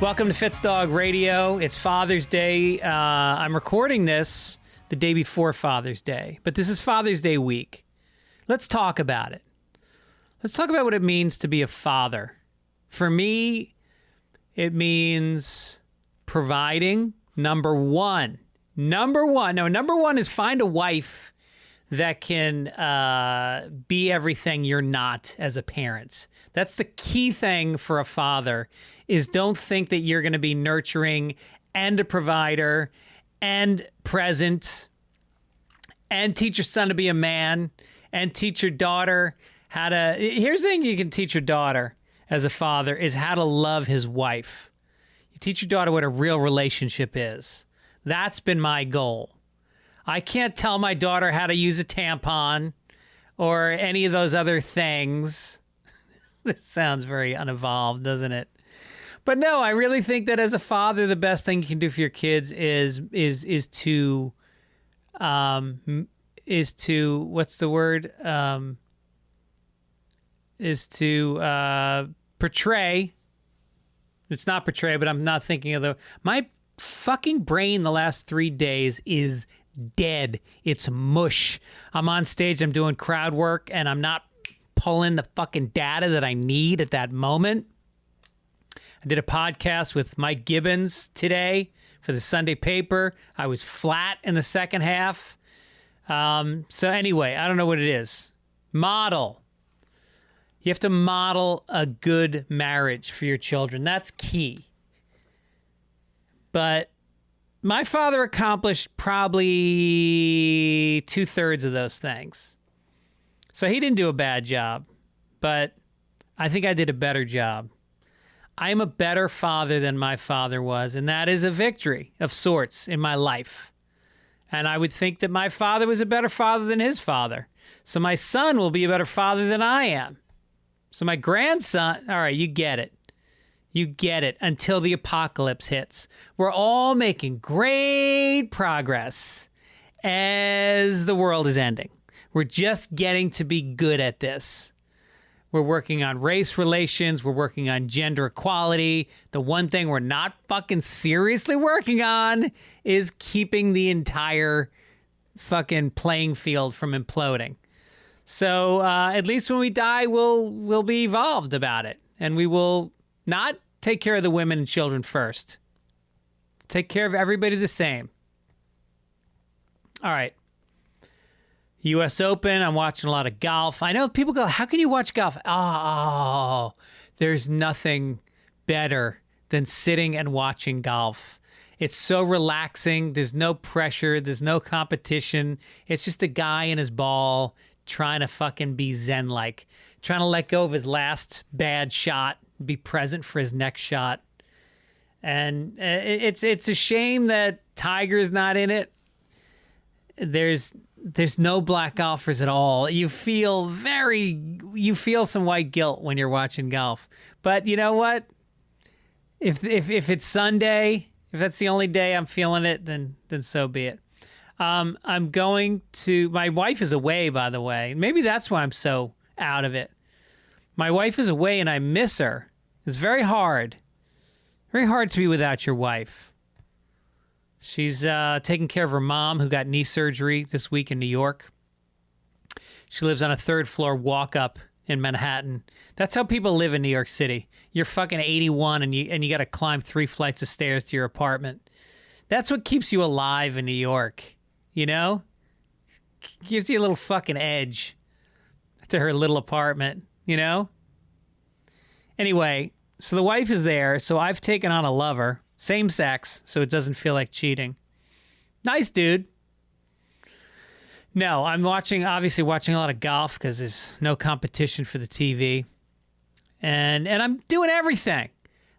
Welcome to Fitzdog Radio. It's Father's Day. I'm recording this the day before Father's Day, but this is Father's Day week. Let's talk about it. Let's talk about what it means to be a father. For me, it means providing. Number one is find a wife that can be everything you're not as a parent. That's the key thing for a father, is don't think that you're going to be nurturing and a provider and present and teach your son to be a man and teach your daughter how to... Here's the thing you can teach your daughter as a father is how to love his wife. You teach your daughter what a real relationship is. That's been my goal. I can't tell my daughter how to use a tampon or any of those other things. This sounds very unevolved, doesn't it? But no, I really think that as a father, the best thing you can do for your kids is to what's the word? Is to portray. It's not portray, but I'm not thinking of my fucking brain the last 3 days is dead. It's mush. I'm on stage, I'm doing crowd work, and I'm not pulling the fucking data that I need at that moment. I did a podcast with Mike Gibbons today for the Sunday paper. I was flat in the second half. So anyway, I don't know what it is. Model. You have to model a good marriage for your children. That's key. But my father accomplished probably 2/3 of those things. So he didn't do a bad job, but I think I did a better job. I am a better father than my father was, and that is a victory of sorts in my life. And I would think that my father was a better father than his father. So my son will be a better father than I am. So my grandson, all right, you get it. You get it until the apocalypse hits. We're all making great progress as the world is ending. We're just getting to be good at this. We're working on race relations. We're working on gender equality. The one thing we're not fucking seriously working on is keeping the entire fucking playing field from imploding. So at least when we die, we'll be evolved about it. And we will not take care of the women and children first. Take care of everybody the same. All right. U.S. Open. I'm watching a lot of golf. I know people go, how can you watch golf? Oh, there's nothing better than sitting and watching golf. It's so relaxing. There's no pressure. There's no competition. It's just a guy and his ball trying to fucking be zen-like, trying to let go of his last bad shot, be present for his next shot. And it's a shame that Tiger's not in it. There's no black golfers at all. You feel some white guilt when you're watching golf. But you know what? If it's Sunday, if that's the only day I'm feeling it, then so be it. I'm going to... My wife is away, by the way. Maybe that's why I'm so out of it. My wife is away and I miss her. It's very hard. Very hard to be without your wife. She's taking care of her mom who got knee surgery this week in New York. She lives on a 3rd floor walk-up in Manhattan. That's how people live in New York City. You're fucking 81 and you got to climb 3 flights of stairs to your apartment. That's what keeps you alive in New York. You know? Gives you a little fucking edge to her little apartment, you know? Anyway, so the wife is there, so I've taken on a lover, same sex, so it doesn't feel like cheating. Nice dude. No, I'm obviously watching a lot of golf because there's no competition for the TV. And I'm doing everything.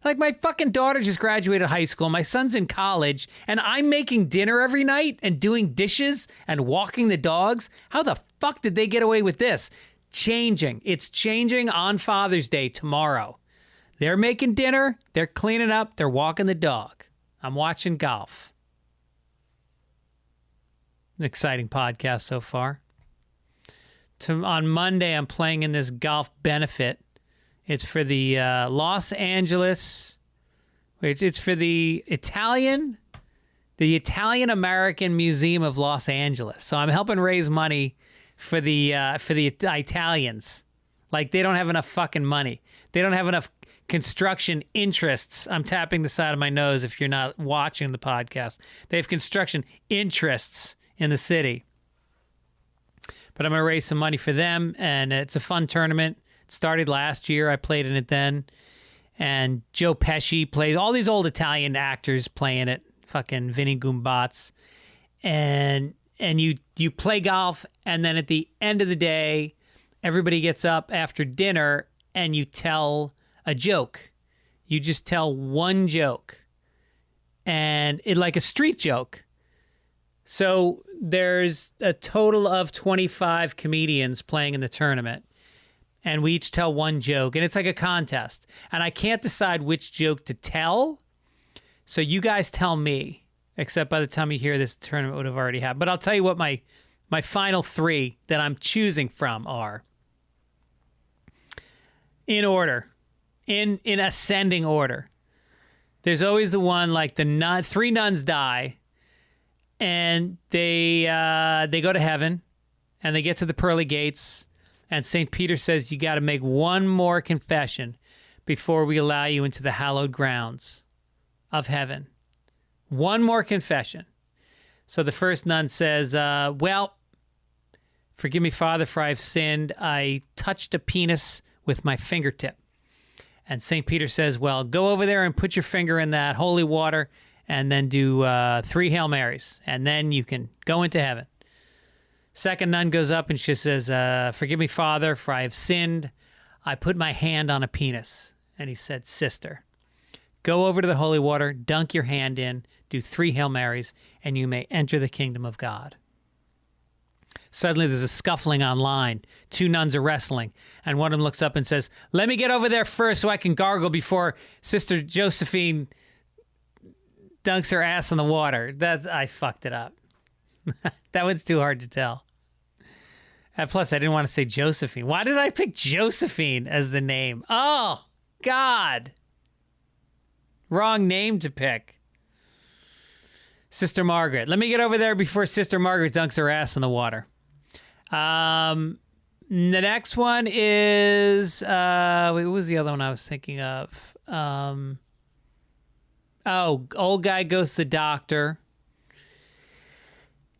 Like, my fucking daughter just graduated high school. My son's in college, and I'm making dinner every night and doing dishes and walking the dogs. How the fuck did they get away with this? Changing. It's changing on Father's Day tomorrow. They're making dinner, they're cleaning up, they're walking the dog. I'm watching golf. An exciting podcast so far. On Monday, I'm playing in this golf benefit. It's for the Los Angeles It's for the Italian American Museum of Los Angeles. So I'm helping raise money for the Italians. Like, they don't have enough fucking money. They don't have enough construction interests. I'm tapping the side of my nose if you're not watching the podcast. They have construction interests in the city. But I'm going to raise some money for them, and it's a fun tournament. It started last year. I played in it then. And Joe Pesci plays. All these old Italian actors playing it. Fucking Vinny Gumbats. And you play golf, and then at the end of the day, everybody gets up after dinner, and you tell a joke. You just tell one joke. And it like a street joke. So there's a total of 25 comedians playing in the tournament. And we each tell one joke. And it's like a contest. And I can't decide which joke to tell. So you guys tell me. Except by the time you hear this, the tournament would have already happened. But I'll tell you what my final three that I'm choosing from are. In order. In ascending order. There's always the one like the three nuns die. And they go to heaven, and they get to the pearly gates, and St. Peter says, you got to make one more confession before we allow you into the hallowed grounds of heaven. One more confession. So the first nun says, well, forgive me, Father, for I've sinned. I touched a penis with my fingertip. And St. Peter says, well, go over there and put your finger in that holy water and then do 3 Hail Marys, and then you can go into heaven. Second nun goes up and she says, forgive me, Father, for I have sinned. I put my hand on a penis. And he said, sister, go over to the holy water, dunk your hand in, do 3 Hail Marys, and you may enter the kingdom of God. Suddenly there's a scuffling online. 2 nuns are wrestling, and one of them looks up and says, let me get over there first so I can gargle before Sister Josephine dunks her ass in the water. I fucked it up. That one's too hard to tell. And plus, I didn't want to say Josephine. Why did I pick Josephine as the name? Oh, God. Wrong name to pick. Sister Margaret. Let me get over there before Sister Margaret dunks her ass in the water. The next one is... what was the other one I was thinking of? Old guy goes to the doctor,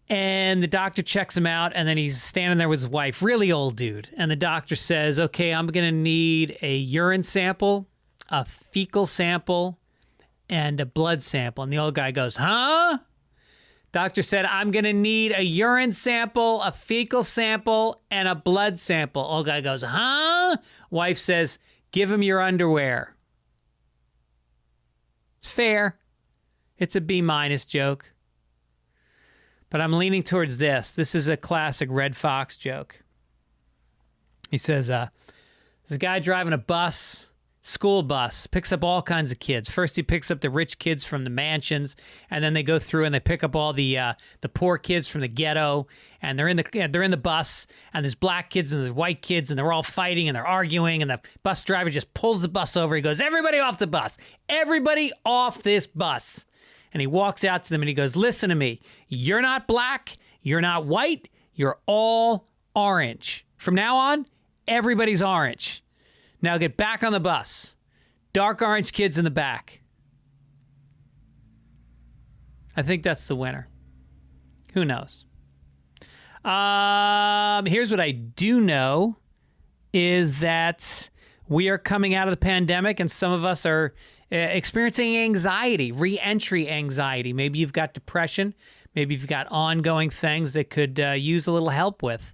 and the doctor checks him out, and then he's standing there with his wife, really old dude. And the doctor says, okay, I'm going to need a urine sample, a fecal sample, and a blood sample. And the old guy goes, huh? Doctor said, I'm going to need a urine sample, a fecal sample, and a blood sample. Old guy goes, huh? Wife says, give him your underwear. It's fair. It's a B- joke. But I'm leaning towards this. This is a classic Red Fox joke. He says, there's a guy driving a bus, school bus, picks up all kinds of kids. First he picks up the rich kids from the mansions, and then they go through and they pick up all the poor kids from the ghetto, and they're in the bus, and there's black kids and there's white kids, and they're all fighting and they're arguing, and the bus driver just pulls the bus over. He goes, everybody off the bus. Everybody off this bus. And he walks out to them and he goes, listen to me. You're not black. You're not white. You're all orange. From now on, everybody's orange. Now get back on the bus. Dark orange kids in the back. I think that's the winner. Who knows? Here's what I do know is that we are coming out of the pandemic, and some of us are experiencing anxiety, re-entry anxiety. Maybe you've got depression. Maybe you've got ongoing things that could use a little help with.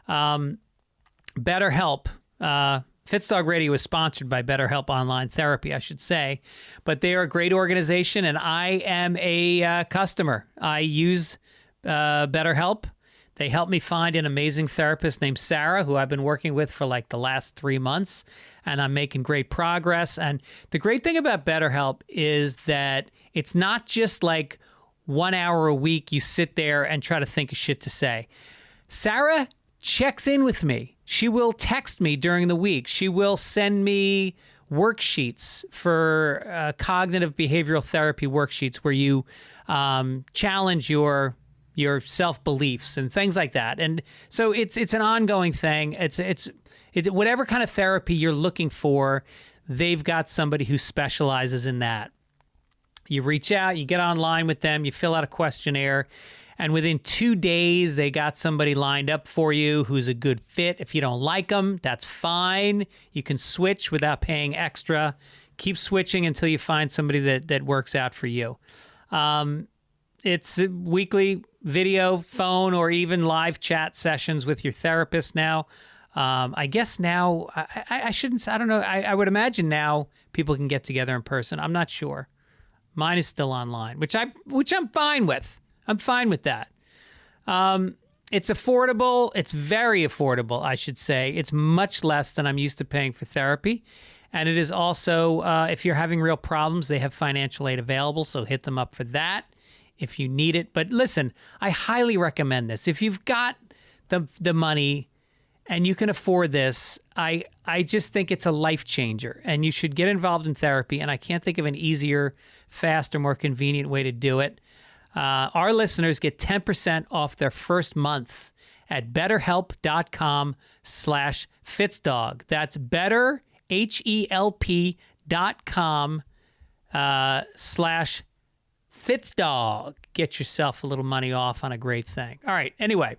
BetterHelp. Fitzdog Radio is sponsored by BetterHelp Online Therapy, I should say. But they are a great organization, and I am a customer. I use BetterHelp. They helped me find an amazing therapist named Sarah, who I've been working with for like the last 3 months, and I'm making great progress. And the great thing about BetterHelp is that it's not just like 1 hour a week you sit there and try to think of shit to say. Sarah checks in with me. She will text me during the week. She will send me worksheets for cognitive behavioral therapy worksheets where you challenge your self-beliefs and things like that. And so it's an ongoing thing. It's whatever kind of therapy you're looking for, they've got somebody who specializes in that. You reach out, you get online with them, you fill out a questionnaire, and within 2 days, they got somebody lined up for you who's a good fit. If you don't like them, that's fine. You can switch without paying extra. Keep switching until you find somebody that works out for you. It's weekly video, phone, or even live chat sessions with your therapist now. I guess now, I shouldn't, I don't know. I would imagine now people can get together in person. I'm not sure. Mine is still online, which I'm fine with. I'm fine with that. It's affordable. It's very affordable, I should say. It's much less than I'm used to paying for therapy. And it is also, if you're having real problems, they have financial aid available, so hit them up for that if you need it. But listen, I highly recommend this. If you've got the money and you can afford this, I just think it's a life changer, and you should get involved in therapy. And I can't think of an easier, faster, more convenient way to do it. Our listeners get 10% off their first month at betterhelp.com/Fitzdog. That's betterhelp.com/Fitzdog. Get yourself a little money off on a great thing. All right. Anyway,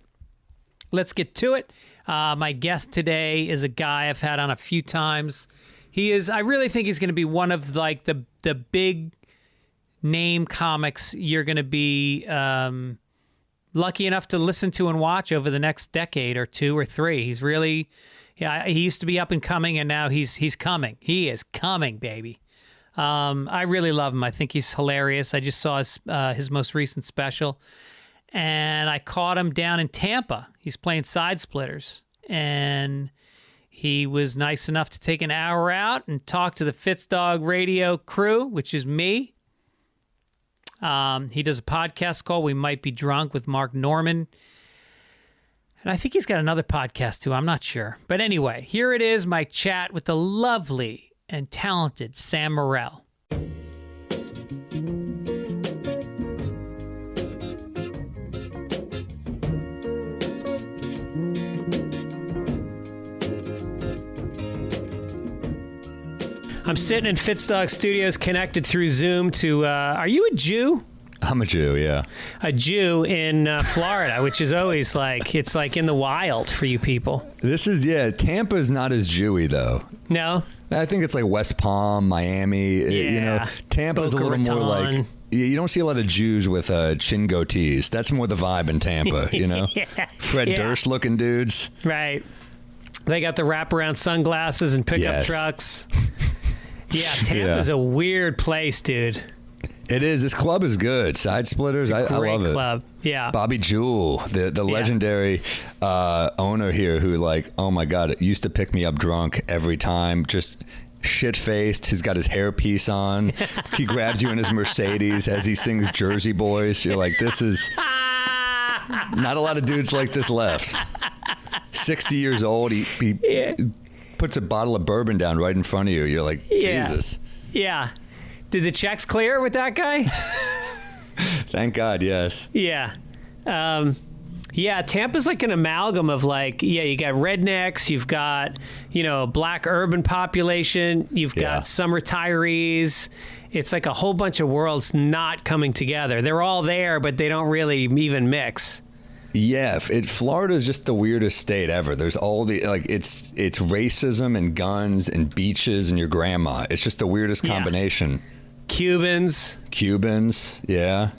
let's get to it. My guest today is a guy I've had on a few times. I really think he's going to be one of like the big name comics you're going to be lucky enough to listen to and watch over the next decade or 2 or 3. He's really, he used to be up and coming, and now he's coming. He is coming, baby. I really love him. I think he's hilarious. I just saw his most recent special, and I caught him down in Tampa. He's playing Side Splitters, and he was nice enough to take an hour out and talk to the Fitzdog radio crew, which is me. He does a podcast called We Might Be Drunk with Mark Norman. And I think he's got another podcast too. I'm not sure. But anyway, here it is, my chat with the lovely and talented Sam Morril. I'm sitting in Fitzdog Studios connected through Zoom to, are you a Jew? I'm a Jew, yeah. A Jew in Florida, which is always like, it's like in the wild for you people. Tampa's not as Jewy, though. No? I think it's like West Palm, Miami. Yeah. Tampa's Boca a little Raton. more like, you don't see a lot of Jews with chin goatees. That's more the vibe in Tampa, you know? Fred Durst looking dudes. Right. They got the wraparound sunglasses and pickup trucks. Yeah, Tampa's a weird place, dude. It is. This club is good. Side Splitters, I love it. Club. Yeah. Bobby Jewell, the legendary owner here, who like, oh my God, used to pick me up drunk every time, just shit-faced. He's got his hairpiece on. He grabs you in his Mercedes as he sings Jersey Boys. You're like, this is not a lot of dudes like this left. 60 years old. He puts a bottle of bourbon down right in front of you. You're like, Jesus. Yeah. Did the checks clear with that guy? Thank God, yes. Yeah. Tampa's like an amalgam of like, you got rednecks, you've got, black urban population, you've got some retirees. It's like a whole bunch of worlds not coming together. They're all there, but they don't really even mix. Yeah, Florida is just the weirdest state ever. There's all the it's racism and guns and beaches and your grandma. It's just the weirdest combination. Cubans, yeah.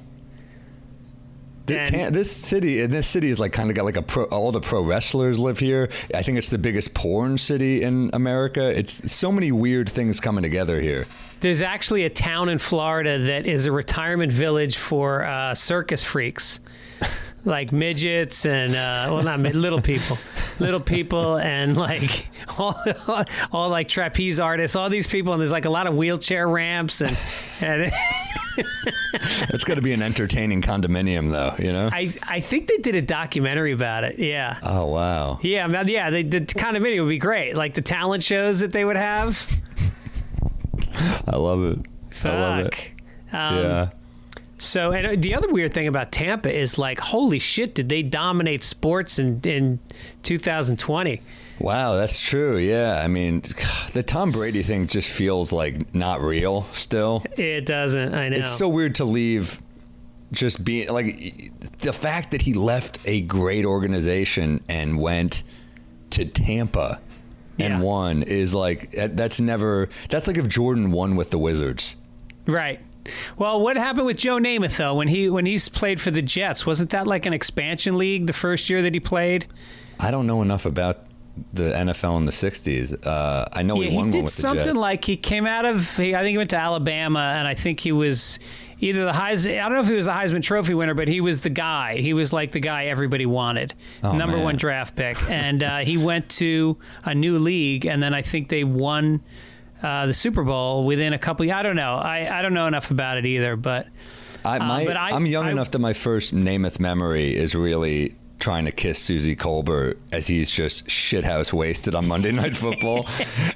This city is like kind of got like all the pro wrestlers live here. I think it's the biggest porn city in America. It's so many weird things coming together here. There's actually a town in Florida that is a retirement village for circus freaks. Like midgets and little people and like all like trapeze artists, all these people, and there's like a lot of wheelchair ramps and it's got to be an entertaining condominium though, I think they did a documentary about it. Yeah. Oh wow. Yeah, the condominium would be great. Like the talent shows that they would have. I love it. Fuck. I love it. Yeah. So, and the other weird thing about Tampa is like, holy shit, did they dominate sports in 2020? Wow, that's true. Yeah. I mean, the Tom Brady thing just feels like not real still. It doesn't. I know. It's so weird to leave just being like the fact that he left a great organization and went to Tampa and won is like, that's like if Jordan won with the Wizards. Right. Well, what happened with Joe Namath though when he's played for the Jets? Wasn't that like an expansion league the first year that he played? I don't know enough about the NFL in the 60s. I know he won one with the Jets. He did something like he came out of, I think he went to Alabama, and I think he was either the Heisman, I don't know if he was the Heisman Trophy winner, but he was the guy. He was like the guy everybody wanted. Number one draft pick. And he went to a new league, and then I think they won the Super Bowl within a couple. I don't know. I don't know enough about it either, but I'm young enough that my first Namath memory is really trying to kiss Susie Colbert as he's just shithouse wasted on Monday Night Football,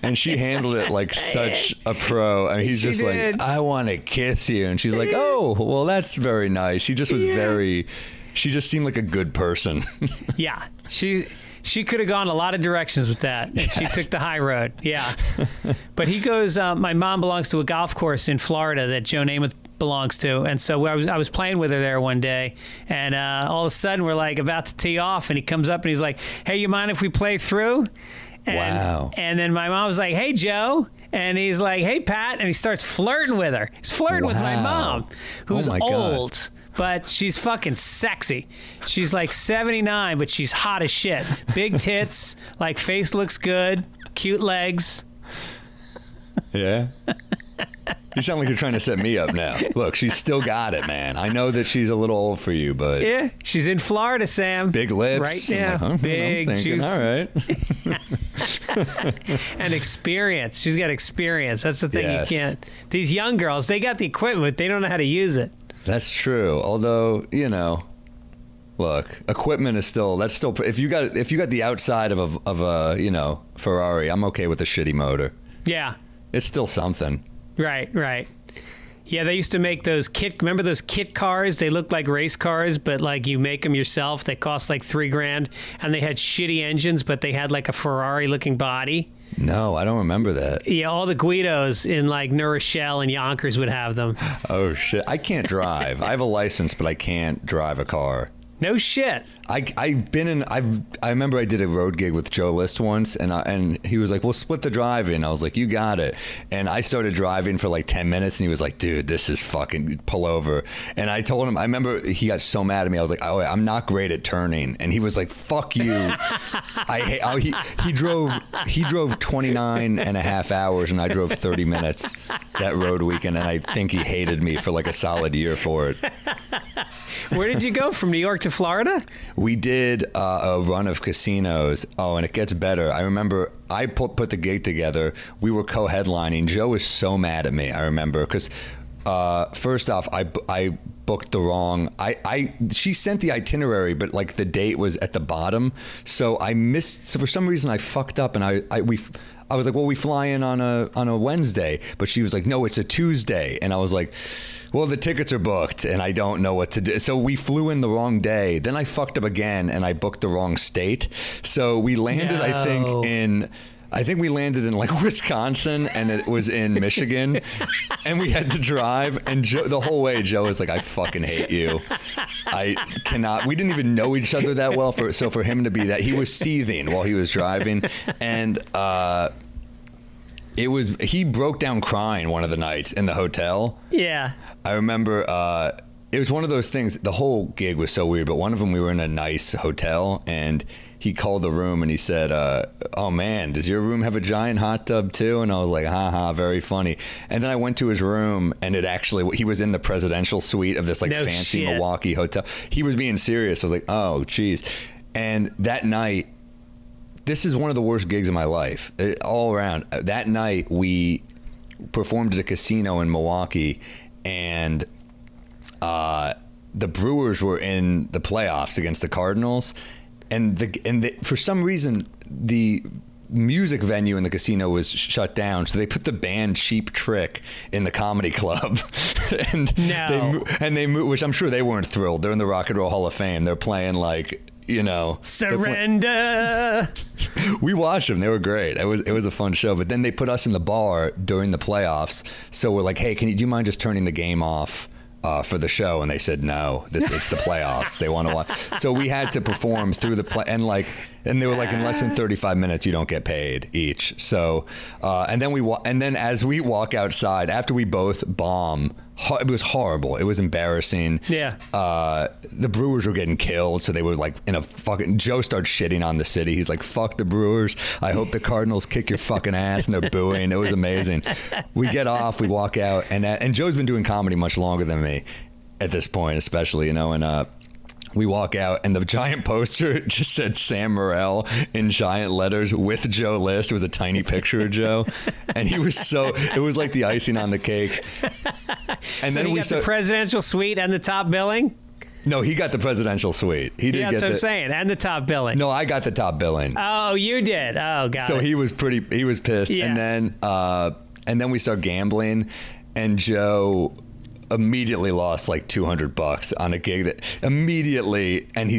and she handled it like such a pro. I mean, he's just like, I want to kiss you, and she's like, oh, well, that's very nice. She just was she just seemed like a good person. Yeah, she could have gone a lot of directions with that, and she took the high road. Yeah, but he goes. My mom belongs to a golf course in Florida that Joe Namath belongs to, and so I was playing with her there one day, and all of a sudden we're like about to tee off, and he comes up and he's like, hey, you mind if we play through? And, wow. And then my mom was like, hey, Joe. And he's like, hey, Pat. And he starts flirting with her. He's flirting with my mom, who's old, but she's fucking sexy. She's like 79, but she's hot as shit. Big tits, like face looks good, cute legs. Yeah. You sound like you're trying to set me up now. Look, she's still got it, man. I know that she's a little old for you, but yeah, she's in Florida, Sam. Big lips, right now. Big. I'm thinking, all right. And experience. She's got experience. That's the thing. Yes. You can't. These young girls, they got the equipment, they don't know how to use it. That's true. Although, look, equipment is still. If you got the outside of a Ferrari, I'm okay with a shitty motor. Yeah. It's still something. Right. Yeah, they used to make those remember those kit cars? They looked like race cars, but like you make them yourself. They cost like $3,000, and they had shitty engines, but they had like a Ferrari-looking body. No, I don't remember that. Yeah, all the Guidos in like New Rochelle and Yonkers would have them. Oh shit! I can't drive. I have a license, but I can't drive a car. No shit. I remember I did a road gig with Joe List once, and he was like, "We'll split the driving." I was like, "You got it." And I started driving for like 10 minutes, and he was like, "Dude, this is fucking pull over." And I told him, I remember he got so mad at me. I was like, "Oh, I'm not great at turning," and he was like, "Fuck you." He drove 29 and a half hours, and I drove 30 minutes that road weekend, and I think he hated me for like a solid year for it. Where did you go, from New York to Florida? We did a run of casinos. Oh, and it gets better. I remember I put the gig together. We were co-headlining. Joe was so mad at me, I remember, because first off, I booked the wrong. She sent the itinerary, but like the date was at the bottom, so I missed. So for some reason, I fucked up, and I was like, well, we fly in on a Wednesday, but she was like, no, it's a Tuesday, and I was like, well, the tickets are booked, and I don't know what to do. So we flew in the wrong day. Then I fucked up again, and I booked the wrong state. So we landed, I think we landed in like Wisconsin, and it was in Michigan, and we had to drive. And the whole way, Joe was like, "I fucking hate you. I cannot." We didn't even know each other that well, so for him to be that, he was seething while he was driving, and he broke down crying one of the nights in the hotel. Yeah, I remember. It was one of those things. The whole gig was so weird, but one of them, we were in a nice hotel, and he called the room and he said, oh man, does your room have a giant hot tub too? And I was like, haha, very funny. And then I went to his room, and he was in the presidential suite of this like fancy Milwaukee hotel. He was being serious. I was like, oh geez. And that night, this is one of the worst gigs of my life, all around. That night we performed at a casino in Milwaukee, and the Brewers were in the playoffs against the Cardinals. And for some reason, the music venue in the casino was shut down, so they put the band Cheap Trick in the comedy club. And they moved, which I'm sure they weren't thrilled. They're in the Rock and Roll Hall of Fame. They're playing like, you know, Surrender. We watched them. They were great. It was a fun show. But then they put us in the bar during the playoffs. So we're like, hey, do you mind just turning the game off for the show? And they said no. It's the playoffs. They want to watch. So we had to perform through the play, and they were like, in less than 35 minutes, you don't get paid each. So and then as we walk outside after we both bomb. It was horrible. It was embarrassing. Yeah. The Brewers were getting killed, so they were like in a fucking... Joe started shitting on the city. He's like, fuck the Brewers. I hope the Cardinals kick your fucking ass, and they're booing. It was amazing. We get off, we walk out, and Joe's been doing comedy much longer than me at this point, especially, you know, and we walk out, and the giant poster just said Sam Morril in giant letters with Joe List. It was a tiny picture of Joe. And he was it was like the icing on the cake. And so then you got the presidential suite and the top billing? No, he got the presidential suite. He didn't get that's what I'm saying. And the top billing. No, I got the top billing. Oh, you did? Oh, got it. So he was pissed. Yeah. And then we start gambling, and Joe immediately lost like $200 on a gig that immediately, and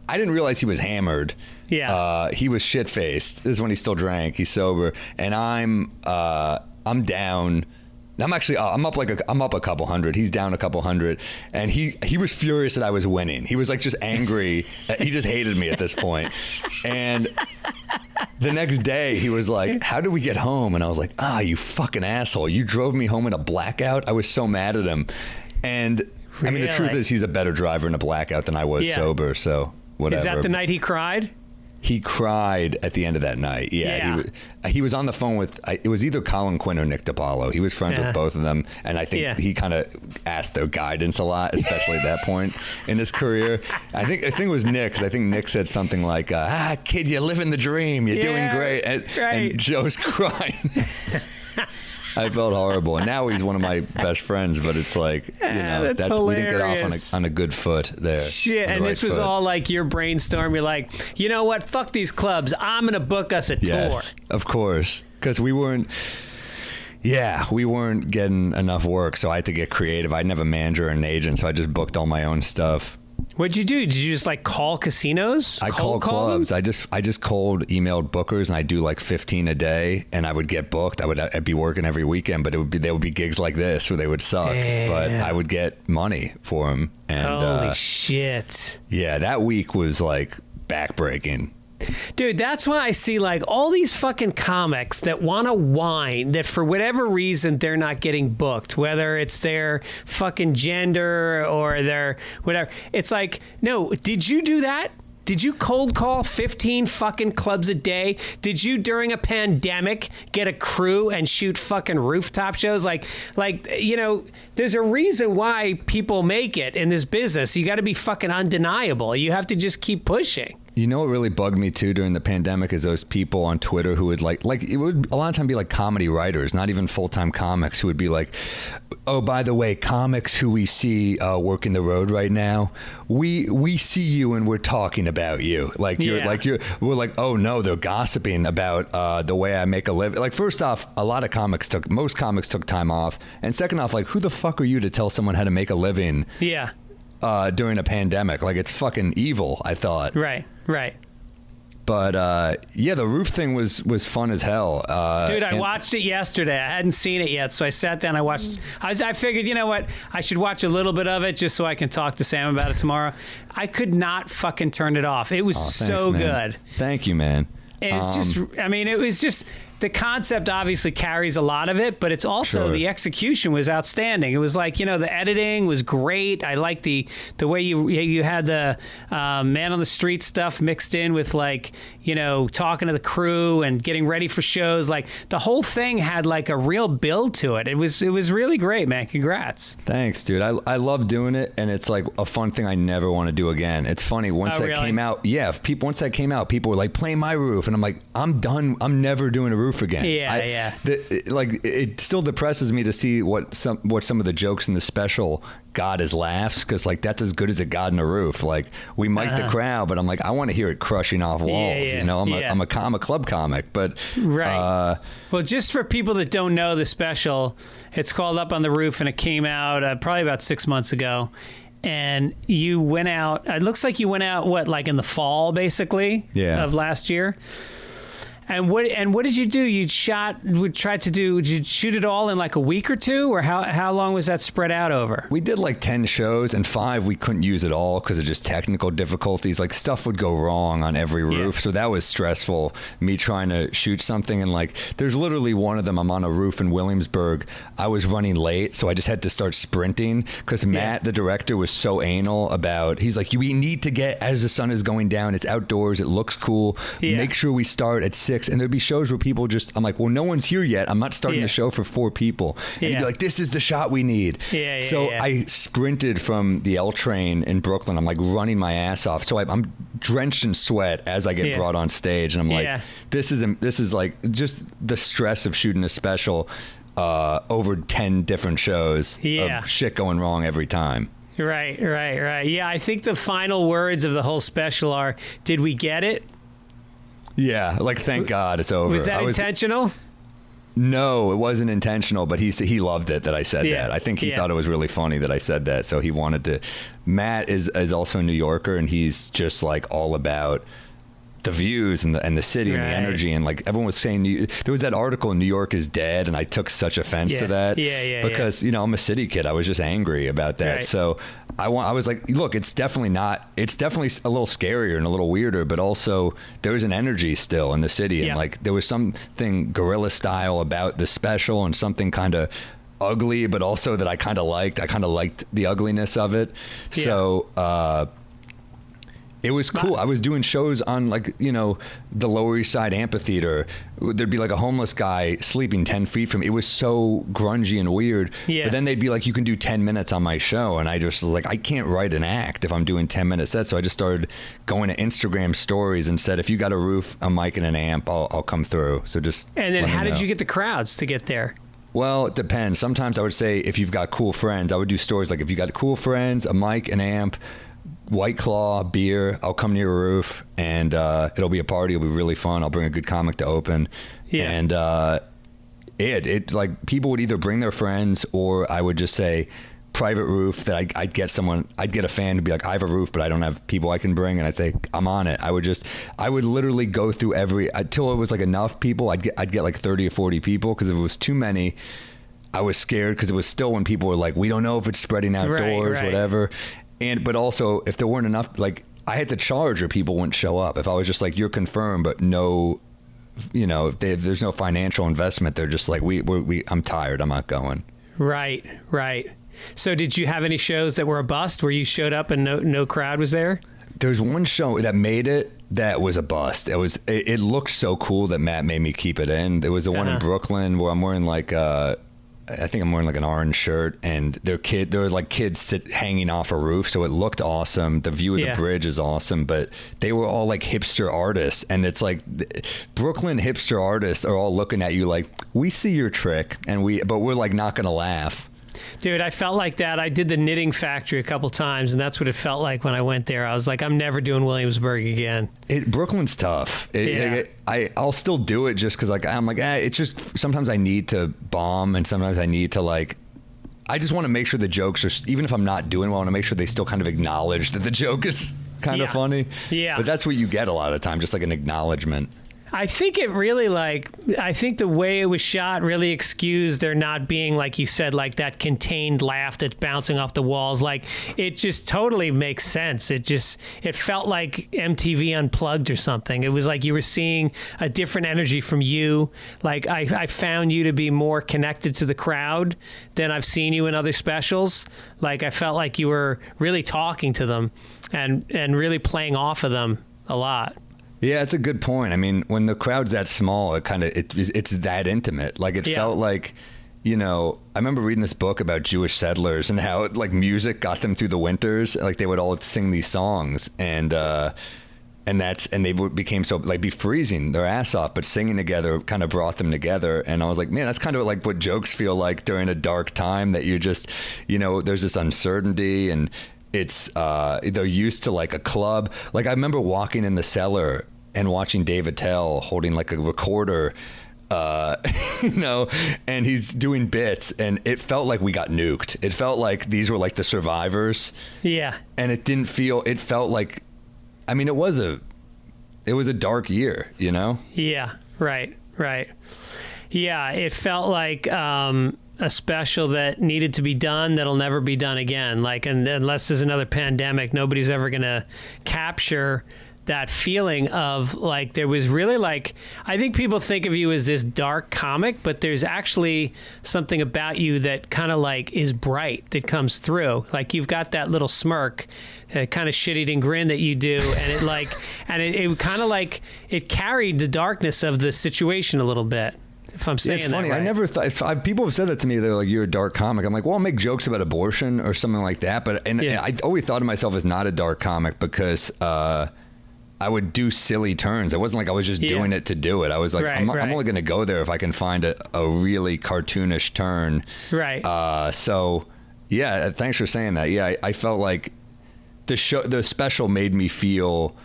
I didn't realize he was hammered. Yeah. He was shit faced. This is when he still drank. He's sober, and I'm down. I'm up a couple hundred. He's down a couple hundred, and he was furious that I was winning. He was like just angry. He just hated me at this point. And the next day he was like, "How did we get home?" And I was like, you fucking asshole! You drove me home in a blackout. I was so mad at him. And really? I mean, the truth is, he's a better driver in a blackout than I was sober. So whatever. Is that the night he cried? He cried at the end of that night. Yeah. He was on the phone with, it was either Colin Quinn or Nick DiPaolo. He was friends with both of them. And I think he kind of asked their guidance a lot, especially at that point in his career. I think it was Nick, 'cause I think Nick said something like, kid, you're living the dream. You're doing great. And Joe's crying. I felt horrible, and now he's one of my best friends. But it's like, you know, we didn't get off on a good foot there. Shit, and this was all like your brainstorm. You're like, you know what? Fuck these clubs. I'm gonna book us a tour. Yes, of course, because we weren't getting enough work, so I had to get creative. I didn't have a manager or an agent, so I just booked all my own stuff. What'd you do? Did you just like call casinos? I called clubs. I just cold emailed bookers, and I do like 15 a day, and I would get booked. I'd be working every weekend, but there would be gigs like this where they would suck. Damn. But I would get money for them. And holy shit! Yeah, that week was like backbreaking. Dude, that's why I see like all these fucking comics that want to whine that for whatever reason they're not getting booked, whether it's their fucking gender or their whatever. It's like, no, did you do that? Did you cold call 15 fucking clubs a day? Did you, during a pandemic, get a crew and shoot fucking rooftop shows? Like, you know, there's a reason why people make it in this business. You got to be fucking undeniable. You have to just keep pushing. You know what really bugged me too during the pandemic is those people on Twitter who would like it would a lot of time be like comedy writers, not even full-time comics, who would be like, oh, by the way, comics who we see working the road right now, we see you and we're talking about you. We're like, oh no, they're gossiping about the way I make a living. Like, first off, most comics took time off, and second off, like, who the fuck are you to tell someone how to make a living? Yeah. During a pandemic? Like, it's fucking evil, I thought. Right. But the roof thing was fun as hell. Dude, I watched it yesterday. I hadn't seen it yet, so I sat down. I figured, you know what? I should watch a little bit of it just so I can talk to Sam about it tomorrow. I could not fucking turn it off. It was so good. Thank you, man. It was just the concept obviously carries a lot of it, but it's also the execution was outstanding. It was like, you know, the editing was great. I like the way you had the man on the street stuff mixed in with, like, you know, talking to the crew and getting ready for shows. Like, the whole thing had like a real build to it. It was really great, man. Congrats. Thanks, dude. I love doing it, and it's like a fun thing I never want to do again. It's funny, came out, once that came out, people were like, play my roof, and I'm like, I'm done. I'm never doing a roof roof again. Yeah, Like it still depresses me to see what some of the jokes in the special got as laughs, because like that's as good as it got in a roof. Like we mic the crowd, but I'm like, I want to hear it crushing off walls. You know, I'm a club comic, but right. Well, just for people that don't know the special, it's called Up on the Roof, and it came out probably about 6 months ago. And you went out, it looks like you went out, like in the fall, basically, of last year. And what did you do? Did you shoot it all in like a week or two, or how long was that spread out over? We did like 10 shows, and 5 we couldn't use at all because of just technical difficulties. Like stuff would go wrong on every roof. So that was stressful, me trying to shoot something. And like, there's literally one of them, I'm on a roof in Williamsburg. I was running late, so I just had to start sprinting because Matt, the director, was so anal about, he's like, we need to get, as the sun is going down, it's outdoors, it looks cool. Make sure we start at 6. And there'd be shows where people just, I'm like, well, no one's here yet. I'm not starting the show for 4 people. And he'd be like, this is the shot we need. So I sprinted from the L train in Brooklyn. I'm like running my ass off. So I'm drenched in sweat as I get brought on stage. And I'm like, this is like just the stress of shooting a special over 10 different shows of shit going wrong every time. Right. Yeah, I think the final words of the whole special are, did we get it? Yeah, like thank God it's over. Was that intentional? No, it wasn't intentional, but he loved it that I said that. I think he thought it was really funny that I said that, so he wanted to. Matt is also a New Yorker, and he's just like all about the views and the city and the energy, and like everyone was saying, there was that article, New York is dead, and I took such offense to that because you know, I'm a city kid. I was just angry about that. So I was like, look, it's definitely a little scarier and a little weirder, but also there's an energy still in the city, and like there was something guerrilla style about the special, and something kind of ugly, but also that I kind of liked. I kind of liked the ugliness of it. So it was cool. I was doing shows on, like, you know, the Lower East Side amphitheater. There'd be like a homeless guy sleeping 10 feet from me. It was so grungy and weird. But then they'd be like, you can do 10 minutes on my show. And I just was like, I can't write an act if I'm doing 10-minute sets. So I just started going to Instagram stories and said, if you got a roof, a mic, and an amp, I'll come through. So just. And then how did you get the crowds to get there? Well, it depends. Sometimes I would say, if you've got cool friends, I would do stories like, if you got cool friends, a mic, an amp, White Claw, beer, I'll come to your roof, and it'll be a party. It'll be really fun. I'll bring a good comic to open. And it like, people would either bring their friends, or I would just say private roof, that I'd get a fan to be like, I have a roof, but I don't have people I can bring. And I'd say, I'm on it. I would literally go through until it was like enough people. I'd get like 30 or 40 people, because if it was too many, I was scared, because it was still when people were like, we don't know if it's spreading outdoors, whatever. But also, if there weren't enough, like, I had to charge or people wouldn't show up. If I was just like, you're confirmed, but no, you know, if there's no financial investment, they're just like, I'm tired, I'm not going. Right. So did you have any shows that were a bust, where you showed up and no crowd was there? There's one show that made it that was a bust. It looked so cool that Matt made me keep it in. There was the one in Brooklyn where I'm wearing like I think I'm wearing like an orange shirt, and there were like kids hanging off a roof, so it looked awesome. The view of the bridge is awesome, but they were all like hipster artists, and it's like Brooklyn hipster artists are all looking at you like, we see your trick, but we're like not gonna laugh. Dude, I felt like that. I did the Knitting Factory a couple times, and that's what it felt like when I went there. I was like, I'm never doing Williamsburg again. Brooklyn's tough. I'll still do it just because, like, I'm like, it's just, sometimes I need to bomb, and sometimes I need to, like, I just want to make sure the jokes are, even if I'm not doing well, I want to make sure they still kind of acknowledge that the joke is kind of funny. Yeah. But that's what you get a lot of the time, just like an acknowledgement. I think it really, I think the way it was shot really excused there not being, like you said, like that contained laugh that's bouncing off the walls. Like, it just totally makes sense. It felt like MTV Unplugged or something. It was like you were seeing a different energy from you. Like, I found you to be more connected to the crowd than I've seen you in other specials. Like, I felt like you were really talking to them and really playing off of them a lot. Yeah, it's a good point. I mean, when the crowd's that small, it's that intimate. Like, it felt like, you know, I remember reading this book about Jewish settlers and how, like, music got them through the winters. Like, they would all sing these songs, and and they became so like be freezing their ass off, but singing together kind of brought them together. And I was like, man, that's kind of like what jokes feel like during a dark time, that you're just, there's this uncertainty, and it's they're used to like a club. Like I remember walking in the cellar and watching Dave Attell holding like a recorder, and he's doing bits, and it felt like we got nuked. It felt like these were like the survivors. Yeah. And it felt like, I mean, it was a dark year, Yeah. Right. Yeah. It felt like, a special that needed to be done that'll never be done again. Like, and unless there's another pandemic, nobody's ever going to capture that feeling of like, there was really like, I think people think of you as this dark comic, but there's actually something about you that kind of like is bright, that comes through. Like you've got that little smirk, kind of shit-eating grin that you do. And it like, and it kind of like, it carried the darkness of the situation a little bit. If I'm saying it's funny. that right. I never thought, people have said that to me. They're like, you're a dark comic. I'm like, well, I'll make jokes about abortion or something like that. But I always thought of myself as not a dark comic because I would do silly turns. It wasn't like I was just doing it to do it. I was like, I'm only going to go there if I can find a really cartoonish turn. Right. So yeah, thanks for saying that. Yeah, I felt like the special made me feel.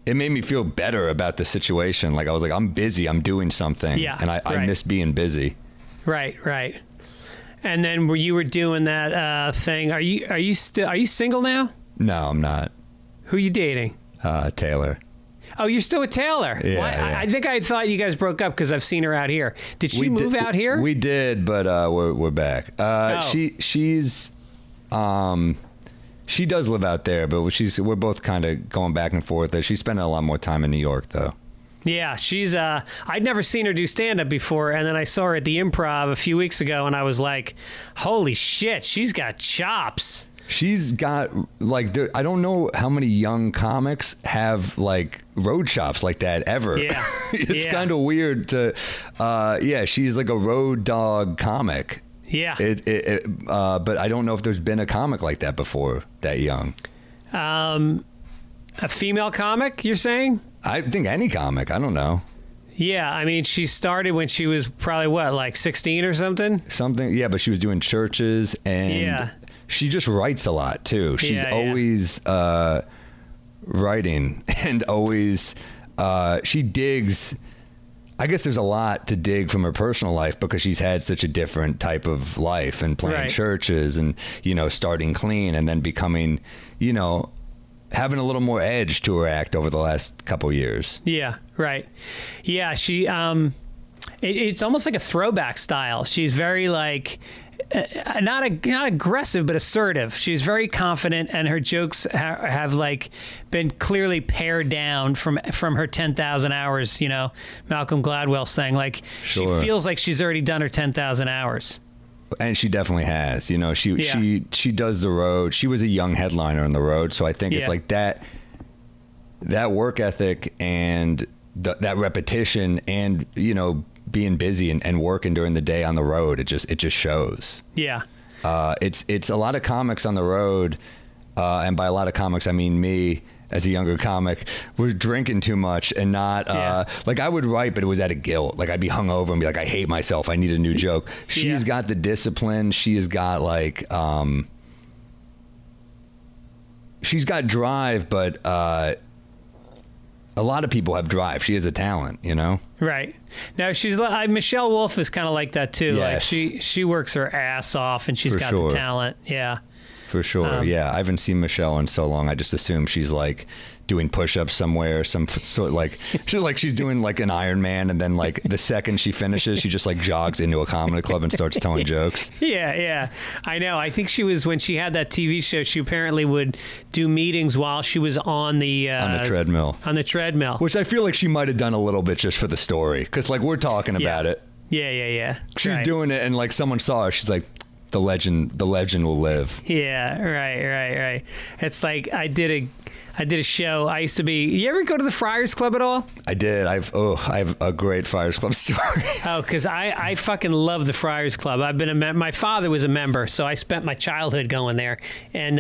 It made me feel better about the situation. Like I was like, I'm busy, I'm doing something, and I miss being busy. Right. And then you were doing that thing. Are you single now? No, I'm not. Who are you dating? Taylor. Oh, you're still with Taylor. Yeah, yeah. I think I thought you guys broke up because I've seen her out here. Did she move out here? We did, but we're back. She's she does live out there, but we're both kind of going back and forth. She's spending a lot more time in New York, though. Yeah, she's. I'd never seen her do stand-up before, and then I saw her at the Improv a few weeks ago, and I was like, "Holy shit, she's got chops." She's got like, I don't know how many young comics have like road shops like that ever. Yeah, it's kind of weird to. She's like a road dog comic. Yeah. But I don't know if there's been a comic like that before, that young. A female comic, you're saying? I think any comic. I don't know. Yeah, I mean, she started when she was probably, like 16 or something? Something, yeah, but she was doing churches, and she just writes a lot, too. She's always writing, and always, she digs... I guess there's a lot to dig from her personal life because she's had such a different type of life, and playing churches and, starting clean and then becoming, having a little more edge to her act over the last couple years. Yeah, right. Yeah, she, it's almost like a throwback style. She's very like, not aggressive, but assertive. She's very confident, and her jokes have like been clearly pared down from her 10,000 hours. Malcolm Gladwell saying like she feels like she's already done her 10,000 hours. And she definitely has. She does the road. She was a young headliner on the road, so I think it's like that work ethic and that repetition, and being busy and working during the day on the road, it just shows. Yeah. It's a lot of comics on the road, and by a lot of comics I mean me as a younger comic, we're drinking too much and not like I would write, but it was out of guilt. Like I'd be hungover and be like, I hate myself, I need a new joke. She's got the discipline. She has got like she's got drive, but a lot of people have drive. She has a talent, Right. Now she's Michelle Wolf is kind of like that too. Yes. Like she works her ass off, and she's got the talent. Yeah. For sure. Yeah. I haven't seen Michelle in so long. I just assume she's like doing push-ups somewhere, some sort like she's doing like an Iron Man, and then like the second she finishes, she just like jogs into a comedy club and starts telling jokes. Yeah. I know. I think she was, when she had that TV show, she apparently would do meetings while she was on the treadmill. On the treadmill. Which I feel like she might have done a little bit just for the story, because like we're talking about it. Yeah. She's doing it, and like someone saw her. She's like, the legend will live. Yeah, right. It's like I did a show. I used to be. You ever go to the Friars Club at all? I did. I have a great Friars Club story. Oh, because I fucking love the Friars Club. I've been my father was a member, so I spent my childhood going there, and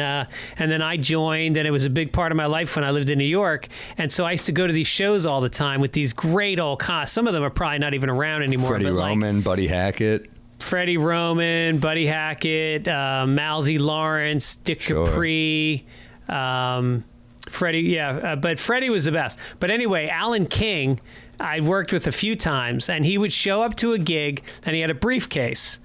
then I joined, and it was a big part of my life when I lived in New York. And so I used to go to these shows all the time with these great old cast. Some of them are probably not even around anymore. Freddie Roman, Buddy Hackett. Freddie Roman, Buddy Hackett, Malzy Lawrence, Dick Capri, Freddie, but Freddie was the best. But anyway, Alan King, I worked with a few times, and he would show up to a gig, and he had a briefcase.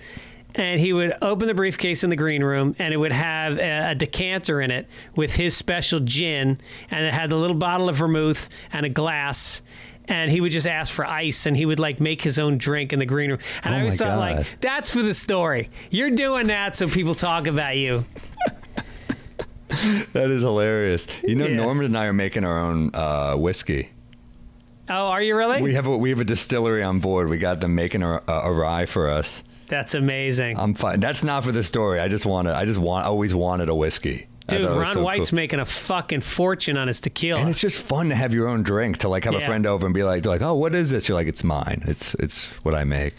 And he would open the briefcase in the green room, and it would have a decanter in it with his special gin, and it had a little bottle of vermouth and a glass. And he would just ask for ice, and he would like make his own drink in the green room. And I always thought, like, that's for the story. You're doing that so people talk about you. That is hilarious. You know, Norman and I are making our own whiskey. Oh, are you really? We have a distillery on board. We got them making a rye for us. That's amazing. I'm fine. That's not for the story. I always wanted a whiskey. Dude, Ron White's making a fucking fortune on his tequila. And it's just fun to have your own drink, to like have a friend over and be like, they're like, oh, what is this? You're like, it's mine. It's what I make.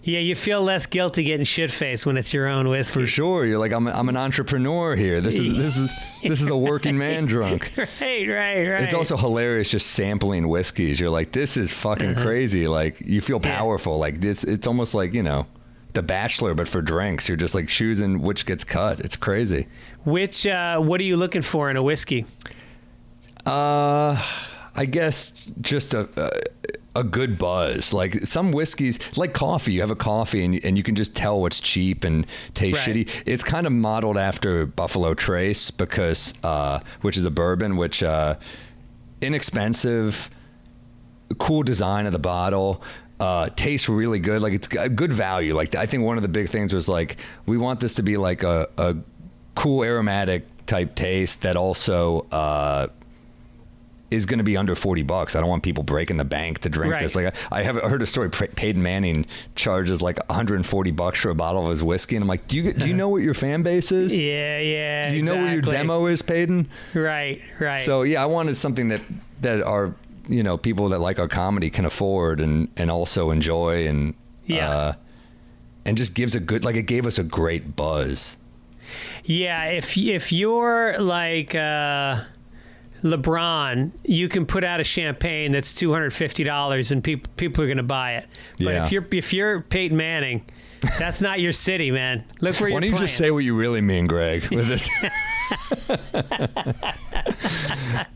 Yeah, you feel less guilty getting shit-faced when it's your own whiskey. For sure. You're like, I'm an entrepreneur here. This is a working man drunk. Right. It's also hilarious just sampling whiskeys. You're like, this is fucking crazy. Like, you feel powerful. Like this, it's almost like, you know, The Bachelor, but for drinks. You're just like choosing which gets cut. It's crazy. What are you looking for in a whiskey? I guess just a good buzz. Like some whiskeys, like coffee, you have a coffee and you can just tell what's cheap and tastes shitty. It's kind of modeled after Buffalo Trace because, which is a bourbon, which, inexpensive, cool design of the bottle, tastes really good. Like it's a good value. Like I think one of the big things was like, we want this to be like a cool aromatic type taste that also, is going to be under $40. I don't want people breaking the bank to drink this. Like I heard a story. Peyton Manning charges like $140 for a bottle of his whiskey, and I'm like, do you know what your fan base is? Yeah. Do you know what your demo is, Peyton? Right. So yeah, I wanted something that our people that like our comedy can afford and also enjoy and just gives a good, like it gave us a great buzz. Yeah, if you're like LeBron, you can put out a champagne that's $250 and people are going to buy it. But if you're Peyton Manning, that's not your city, man. Look where you're playing. Why don't you just say what you really mean, Greg, with this?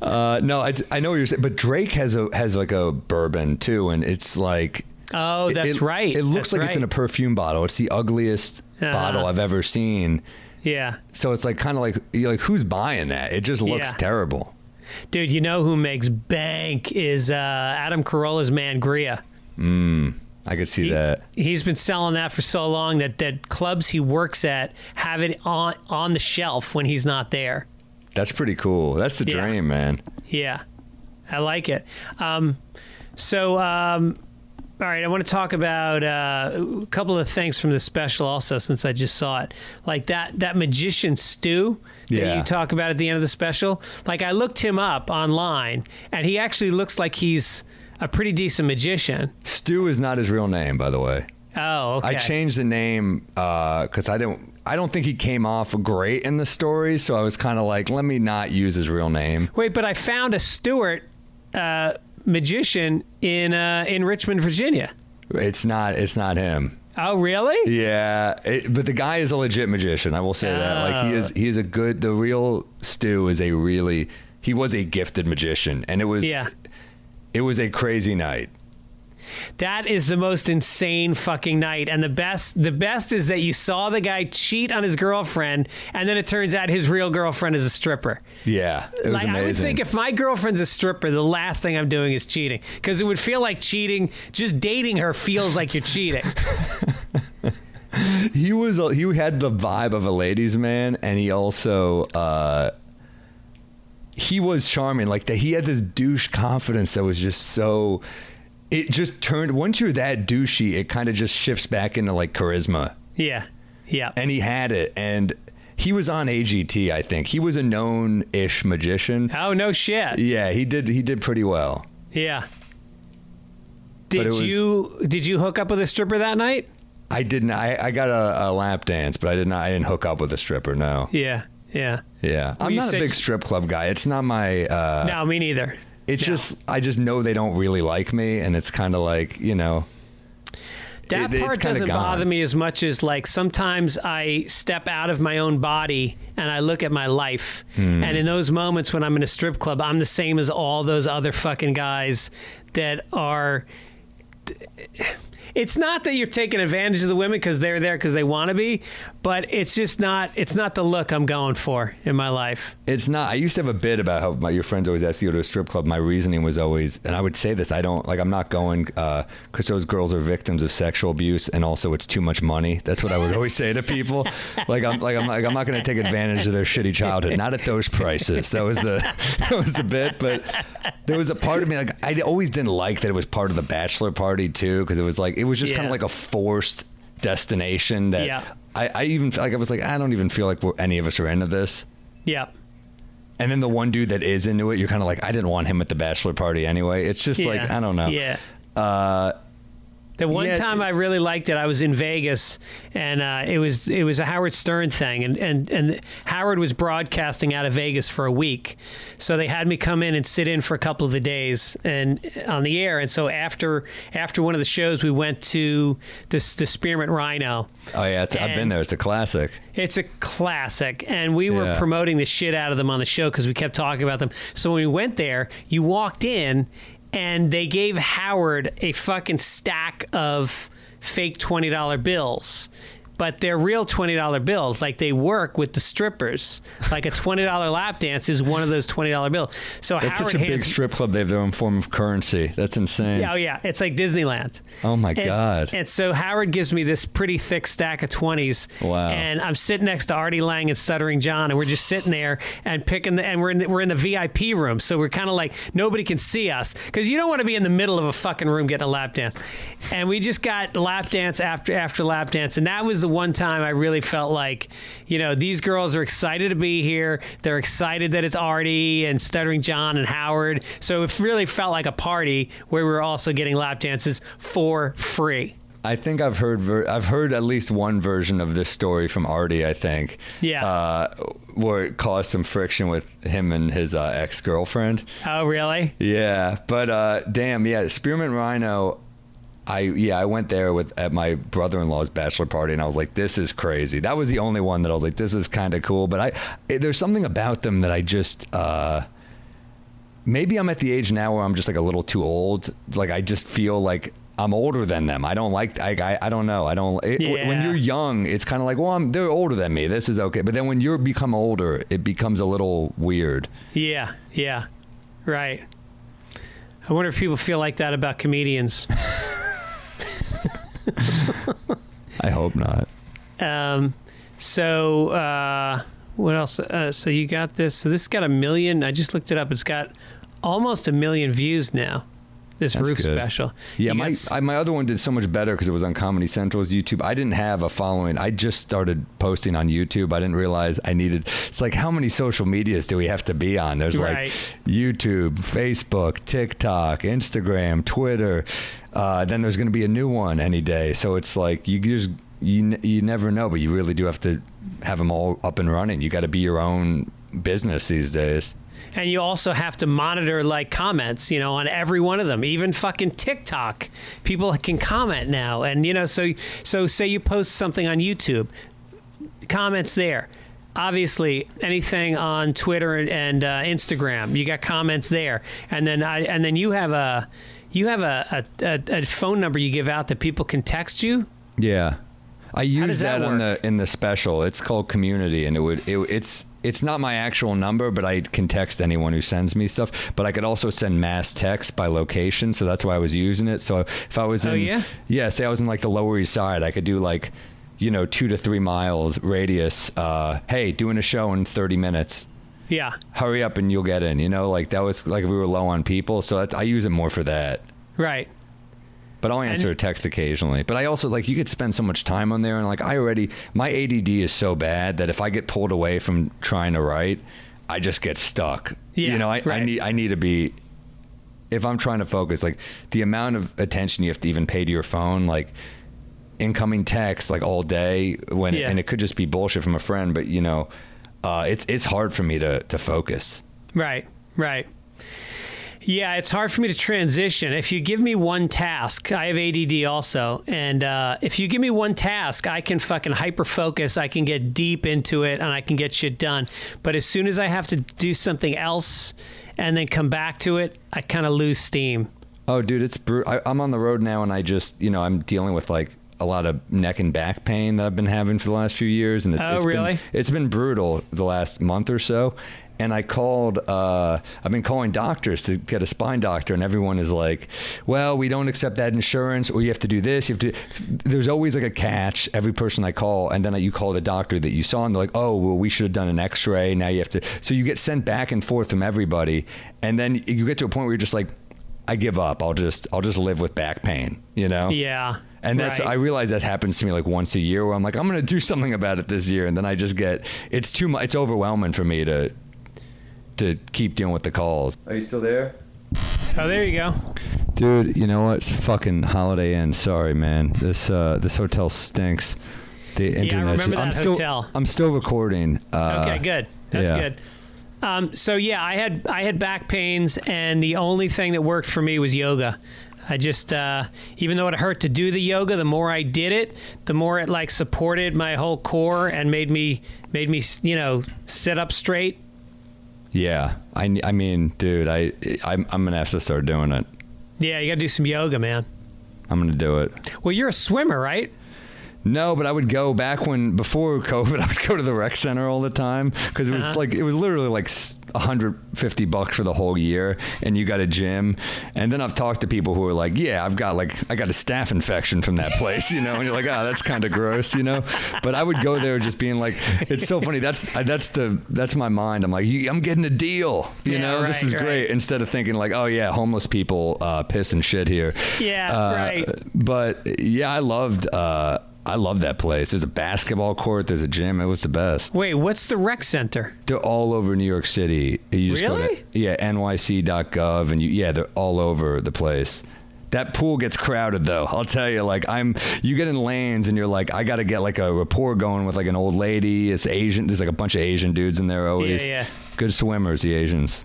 No, I know what you're saying, but Drake has like a bourbon too, and it's like, oh, that's right. It looks like it's in a perfume bottle. It's the ugliest bottle I've ever seen. Yeah. So it's like kind of like you're like, who's buying that? It just looks terrible. Dude, you know who makes bank is Adam Carolla's Mangria. I could see that. He's been selling that for so long that clubs he works at have it on the shelf when he's not there. That's pretty cool. That's the dream, man. Yeah, I like it. All right, I want to talk about a couple of things from the special also, since I just saw it. Like that magician Stu that you talk about at the end of the special. Like I looked him up online, and he actually looks like he's a pretty decent magician. Stu is not his real name, by the way. Oh, okay. I changed the name because I don't think he came off great in the story, so I was kind of like, let me not use his real name. Wait, but I found a Stewart magician in Richmond, Virginia. It's not him. Oh, really? Yeah, but the guy is a legit magician. I will say that. Like he is a good. The real Stu is he was a gifted magician, and it was a crazy night. That is the most insane fucking night. And the best is that you saw the guy cheat on his girlfriend, and then it turns out his real girlfriend is a stripper. Yeah, it was amazing. I would think if my girlfriend's a stripper, the last thing I'm doing is cheating, because it would feel like cheating. Just dating her feels like you're cheating. He had the vibe of a ladies' man, and he also he was charming. Like he had this douche confidence that was just so. It just turned, once you're that douchey, it kind of just shifts back into like charisma. Yeah. Yeah. And he had it, and he was on AGT, I think. He was a known-ish magician. Oh, no shit. Yeah, he did pretty well. Yeah. Did you hook up with a stripper that night? I didn't. I got a lap dance, but I didn't hook up with a stripper, no. Yeah. Yeah. Well, I'm not a big strip club guy. It's not my... no, me neither. It's just, I just know they don't really like me, and it's kind of like, you know... That part doesn't bother me as much as, like, sometimes I step out of my own body and I look at my life. And in those moments when I'm in a strip club, I'm the same as all those other fucking guys that are... It's not that you're taking advantage of the women because they're there because they want to be, but it's just not. It's not the look I'm going for in my life. It's not. I used to have a bit about how your friends always ask you to go to a strip club. My reasoning was always, and I would say this: I'm not going because those girls are victims of sexual abuse, and also it's too much money. That's what I would always say to people. I'm not going to take advantage of their shitty childhood. Not at those prices. That was the bit. But there was a part of me, like, I always didn't like that it was part of the bachelor party too, because it was just kind of like a forced destination that I even felt like I was like, I don't even feel like any of us are into this. Yeah. And then the one dude that is into it, you're kind of like, I didn't want him at the bachelor party anyway. It's just like, I don't know. Yeah. The one time I really liked it, I was in Vegas, and it was a Howard Stern thing, and Howard was broadcasting out of Vegas for a week, so they had me come in and sit in for a couple of the days and on the air. And so after one of the shows, we went to the Spearmint Rhino. Oh yeah, I've been there. It's a classic. It's a classic, and we were promoting the shit out of them on the show because we kept talking about them. So when we went there, you walked in, and they gave Howard a fucking stack of fake $20 bills. But they're real $20 bills. Like, they work with the strippers. Like, a $20 lap dance is one of those $20 bills. So That's Howard such a big strip club. They have their own form of currency. That's insane. Oh, yeah. It's like Disneyland. Oh, my God. And so Howard gives me this pretty thick stack of 20s. Wow. And I'm sitting next to Artie Lang and Stuttering John, and we're just sitting there and picking and we're in the VIP room. So we're kind of like, nobody can see us, because you don't want to be in the middle of a fucking room getting a lap dance. And we just got lap dance after lap dance. And that was the one time I really felt like, you know, these girls are excited to be here. They're excited that it's Artie and Stuttering John and Howard. So it really felt like a party where we were also getting lap dances for free. I think I've heard at least one version of this story from Artie, I think. Yeah. Where it caused some friction with him and his ex-girlfriend. Oh, really? Yeah. But damn, yeah, Spearmint Rhino, I went there at my brother-in-law's bachelor party, and I was like, this is crazy. That was the only one that I was like, this is kind of cool. But there's something about them that I just maybe I'm at the age now where I'm just like a little too old. Like, I just feel like I'm older than them. I don't like, I don't know. When you're young, it's kind of like, well, they're older than me. This is okay. But then when you become older, it becomes a little weird. Yeah. Right. I wonder if people feel like that about comedians. I hope not. So what else? So you got this. So this got 1 million. I just looked it up. It's got almost 1 million views now. This That's roof good. special. Yeah, my other one did so much better because it was on Comedy Central's YouTube. I didn't have a following. I just started posting on YouTube. I didn't realize I needed. It's like, how many social medias do we have to be on? There's like YouTube, Facebook, TikTok, Instagram, Twitter. Then there's going to be a new one any day. So it's like you never know, but you really do have to have them all up and running. You got to be your own business these days. And you also have to monitor, like, comments, you know, on every one of them. Even fucking TikTok, people can comment now. And, you know, so say you post something on YouTube, comments there. Obviously, anything on Twitter and Instagram, you got comments there. And then you have a phone number you give out that people can text you. Yeah, I use that in the special. It's called Community, and it's not my actual number, but I can text anyone who sends me stuff. But I could also send mass text by location, so that's why I was using it. So if I was say I was in like the Lower East Side, I could do like, you know, 2 to 3 miles radius. Hey, doing a show in 30 minutes. Yeah. Hurry up and you'll get in. You know, like that was like if we were low on people. So I use it more for that. Right. but I'll answer a text occasionally. But I also, like, you could spend so much time on there, and like my ADD is so bad that if I get pulled away from trying to write, I just get stuck. Yeah, you know, I need to be, if I'm trying to focus, like the amount of attention you have to even pay to your phone, like incoming texts like all day and it could just be bullshit from a friend, but you know, it's hard for me to focus. Right. Yeah, it's hard for me to transition. If you give me one task, I have ADD also, and if you give me one task, I can fucking hyper focus. I can get deep into it, and I can get shit done. But as soon as I have to do something else and then come back to it, I kind of lose steam. Oh, dude, it's brutal. I'm on the road now, and I just, you know, I'm dealing with like a lot of neck and back pain that I've been having for the last few years, and it's been brutal the last month or so. And I called, I've been calling doctors to get a spine doctor, and everyone is like, well, we don't accept that insurance, or you have to do this. There's always like a catch, every person I call, and then you call the doctor that you saw, and they're like, oh, well, we should have done an x-ray. Now you have to, so you get sent back and forth from everybody. And then you get to a point where you're just like, I give up. I'll just live with back pain, you know? Yeah. And I realize that happens to me like once a year where I'm like, I'm going to do something about it this year. And then I just it's too much. It's overwhelming for me to keep dealing with the calls. Are you still there? Oh, there you go. Dude, you know what? It's fucking Holiday Inn. Sorry, man. This hotel stinks. The internet. Yeah, I remember that hotel. I'm still recording. Okay, good. That's good. So yeah, I had back pains, and the only thing that worked for me was yoga. I just, even though it hurt to do the yoga, the more I did it, the more it like supported my whole core and made me, you know, sit up straight. Yeah, I mean, dude, I'm gonna have to start doing it. Yeah, you gotta do some yoga, man. I'm gonna do it. Well, you're a swimmer, right? No, but I would go before COVID. I would go to the rec center all the time because it was it was literally like $150 for the whole year, and you got a gym. And then I've talked to people who are like, "Yeah, I got a staph infection from that place," you know. And you're like, "Ah, that's kind of gross," you know. But I would go there just being like, "It's so funny." That's my mind. I'm like, "I'm getting a deal," you know. Right, this is great. Instead of thinking like, "Oh yeah, homeless people piss and shit here." Yeah, right. But yeah, I love that place. There's a basketball court. There's a gym. It was the best. Wait, what's the rec center? They're all over New York City. You just really? Go to, nyc.gov, and they're all over the place. That pool gets crowded, though. I'll tell you, like, you get in lanes, and you're like, I got to get like a rapport going with like an old lady. It's Asian. There's like a bunch of Asian dudes in there always. Yeah. Good swimmers, the Asians.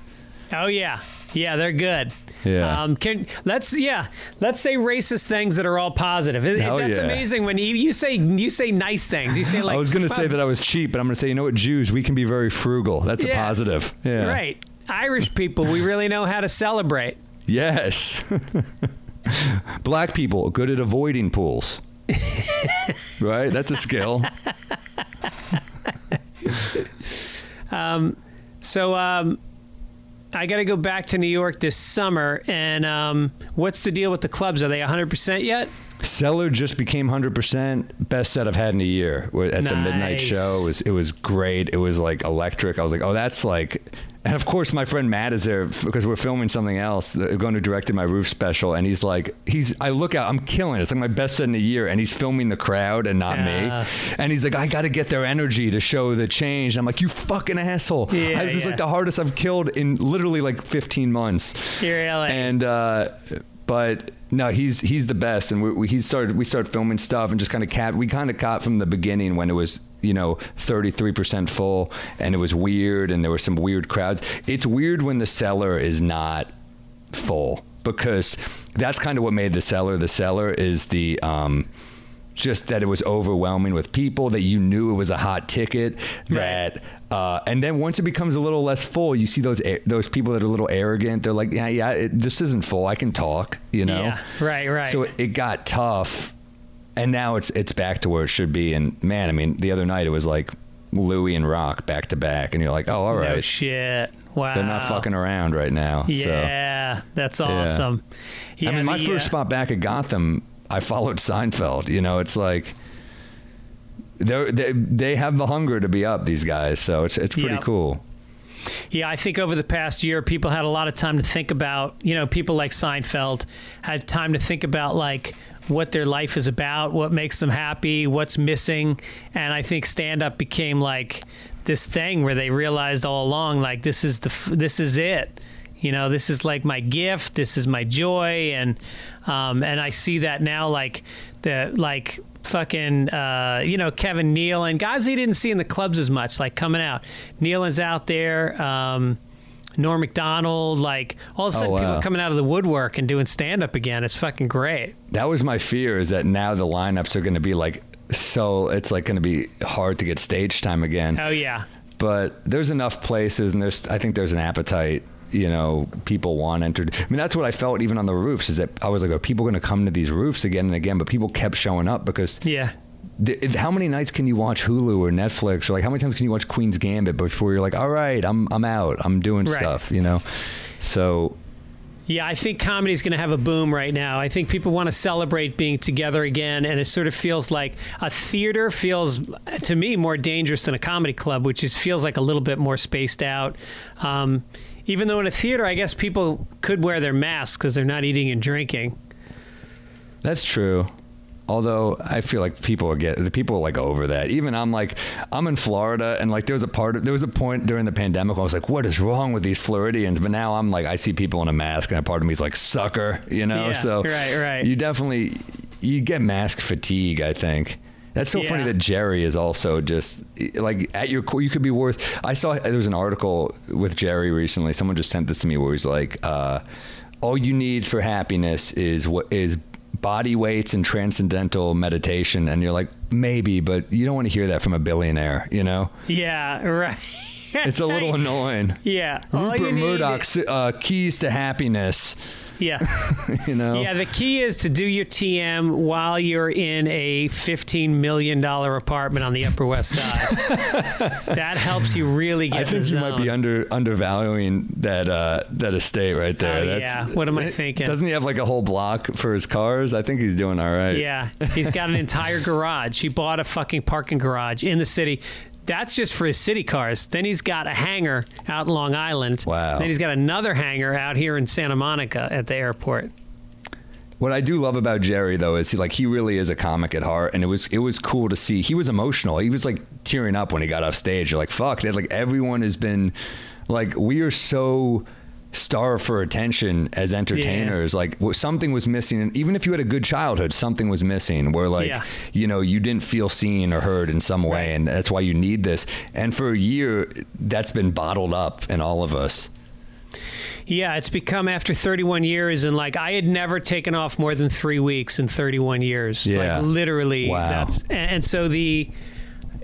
Oh yeah, they're good. Yeah. Let's say racist things that are all positive. That's amazing when you say nice things. You say like, I was going to say that I was cheap, but I'm going to say, you know what, Jews, we can be very frugal. That's a positive. Yeah. Right. Irish people, we really know how to celebrate. Yes. Black people, good at avoiding pools. Right? That's a skill. I got to go back to New York this summer, and what's the deal with the clubs? Are they 100% yet? Cellar just became 100%. Best set I've had in a year. At the midnight show, it was great. It was like electric. I was like, oh, that's like... And of course, my friend Matt is there because we're filming something else. Going to direct my roof special, and he's like, I look out, I'm killing it. It's like my best set in a year, and he's filming the crowd and not me. And he's like, I got to get their energy to show the change. And I'm like, you fucking asshole! This is like the hardest I've killed in literally like 15 months. Really? And but no, he's the best. And we started filming stuff and just kind of caught from the beginning when it was 33% full, and it was weird, and there were some weird crowds. It's weird when the cellar is not full, because that's kind of what made the cellar. The cellar is the just that it was overwhelming with people, that you knew it was a hot ticket. That and then once it becomes a little less full, you see those people that are a little arrogant. They're like, this isn't full. I can talk, Yeah, right. So it got tough. And now it's back to where it should be. And man, I mean, the other night it was like Louis and Rock back to back, and you're like, oh, all right. No shit. Wow. They're not fucking around right now. Yeah, that's awesome. Yeah, I mean, my first spot back at Gotham, I followed Seinfeld. It's like they have the hunger to be up, these guys. So it's pretty cool. Yeah, I think over the past year, people had a lot of time to think about, people like Seinfeld had time to think about like what their life is about, what makes them happy, what's missing. And I think stand-up became like this thing where they realized all along, like, this is it. This is like my gift. This is my joy. And I see that now, like fucking, Kevin Nealon, guys he didn't see in the clubs as much, like coming out. Nealon's out there. Norm Macdonald, like all of a sudden people are coming out of the woodwork and doing stand-up again. It's fucking great. That was my fear, is that now the lineups are going to be like, so it's like going to be hard to get stage time again. Oh yeah. But there's enough places, and I think there's an appetite. People want entered. I mean, that's what I felt even on the roofs, is that I was like, are people going to come to these roofs again and again? But people kept showing up because how many nights can you watch Hulu or Netflix, or like how many times can you watch Queen's Gambit before you're like, all right, I'm out, I'm doing stuff, So yeah, I think comedy is going to have a boom right now. I think people want to celebrate being together again, and it sort of feels like a theater feels, to me, more dangerous than a comedy club, which feels like a little bit more spaced out. Even though in a theater, I guess people could wear their masks because they're not eating and drinking. That's true. Although I feel like people are like over that. Even I'm in Florida, and like there was a point during the pandemic where I was like, what is wrong with these Floridians? But now I'm like, I see people in a mask, and a part of me is like, sucker, Yeah, so right. You get mask fatigue, I think. That's so funny that Jerry is also just like at your core. You could be worth. I saw there was an article with Jerry recently. Someone just sent this to me where he's like, all you need for happiness is body weights and transcendental meditation. And you're like, maybe, but you don't want to hear that from a billionaire, Yeah, right. It's a little annoying. Yeah. Rupert Murdoch's keys to happiness. Yeah. Yeah, the key is to do your TM while you're in a $15 million apartment on the Upper West Side. That helps you really get the zone. I think you might be undervaluing that estate right there. Yeah. What am I thinking? Doesn't he have like a whole block for his cars? I think he's doing all right. Yeah. He's got an entire garage. He bought a fucking parking garage in the city. That's just for his city cars. Then he's got a hangar out in Long Island. Wow. Then he's got another hangar out here in Santa Monica at the airport. What I do love about Jerry, though, is he really is a comic at heart, and it was cool to see. He was emotional. He was like tearing up when he got off stage. You're like, fuck, like everyone has been like, we are so starved for attention as entertainers. Yeah. Like something was missing, and even if you had a good childhood, something was missing where like you didn't feel seen or heard in some way, and that's why you need this. And for a year that's been bottled up in all of us. Yeah, it's become after 31 years, and like I had never taken off more than 3 weeks in 31 years. Yeah. Like literally. Wow. And so the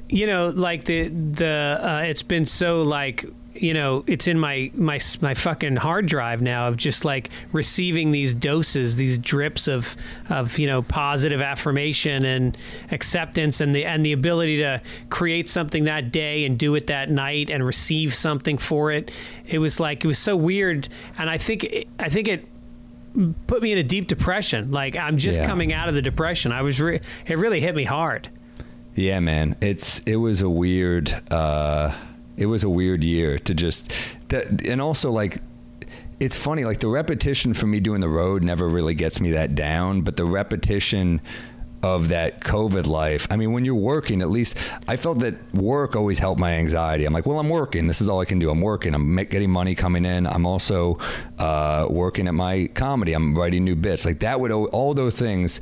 it's been so like, it's in my fucking hard drive now of just like receiving these doses, these drips of positive affirmation and acceptance, and the ability to create something that day and do it that night and receive something for it. It was so weird, and I think it put me in a deep depression. Like I'm just coming out of the depression. It really hit me hard. Yeah, man. It was a weird year to just that. And also like, it's funny, like the repetition for me doing the road never really gets me that down, but the repetition of that COVID life. I mean, when you're working, at least I felt that work always helped my anxiety. I'm like, well, I'm working. This is all I can do. I'm working. I'm getting money coming in. I'm also working at my comedy. I'm writing new bits. Like that all those things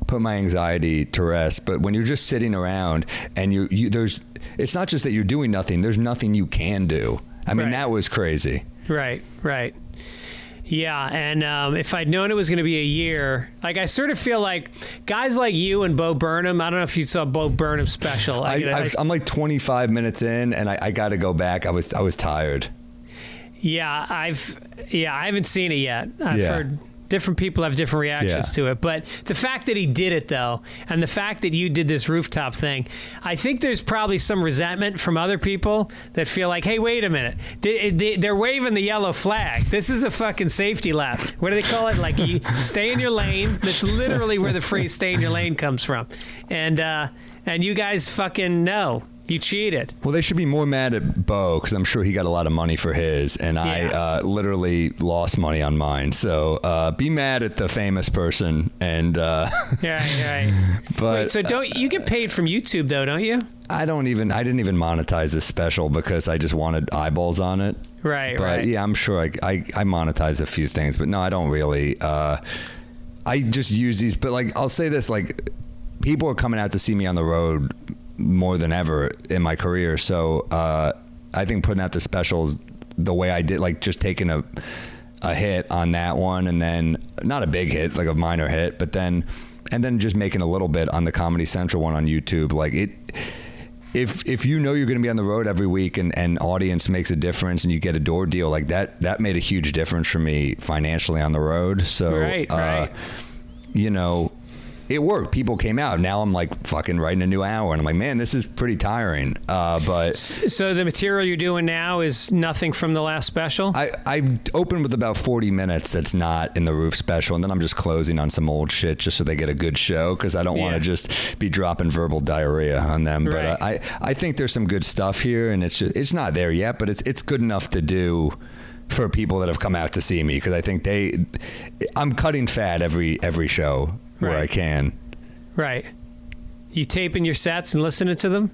put my anxiety to rest. But when you're just sitting around and it's not just that you're doing nothing, there's nothing you can do. I mean, that was crazy. Right. Yeah, and if I'd known it was going to be a year, like I sort of feel like guys like you and Bo Burnham, I don't know if you saw Bo Burnham's special. I'm like 25 minutes in, and I got to go back. I was tired. Yeah, I haven't seen it yet. I've heard different people have different reactions to it. But the fact that he did it, though, and the fact that you did this rooftop thing, I think there's probably some resentment from other people that feel like, hey, wait a minute. They're waving the yellow flag. This is a fucking safety lap. What do they call it? Like, you stay in your lane. That's literally where the phrase stay in your lane comes from. And you guys fucking know. You cheated. Well, they should be more mad at Bo because I'm sure he got a lot of money for his, and I literally lost money on mine. So be mad at the famous person. And right. But wait, so don't you get paid from YouTube though? Don't you? I didn't even monetize this special because I just wanted eyeballs on it. Right. But yeah, I'm sure I monetize a few things, but no, I don't really. I just use these, but like I'll say this, like people are coming out to see me on the road more than ever in my career. So I think putting out the specials the way I did, like just taking a hit on that one, and then not a big hit, like a minor hit, but then just making a little bit on the Comedy Central one on YouTube, like it. If you know you're going to be on the road every week and audience makes a difference and you get a door deal like that made a huge difference for me financially on the road. So right. You know, it worked. People came out. Now I'm like fucking writing a new hour, and I'm like, man, this is pretty tiring. But so the material you're doing now is nothing from the last special? I opened with about 40 minutes that's not in the Roof special, and then I'm just closing on some old shit just so they get a good show, because I don't want to just be dropping verbal diarrhea on them. Right. But I think there's some good stuff here, and it's not there yet, but it's good enough to do for people that have come out to see me, because I think I'm cutting fat every show where I can. Right. You taping your sets and listening to them?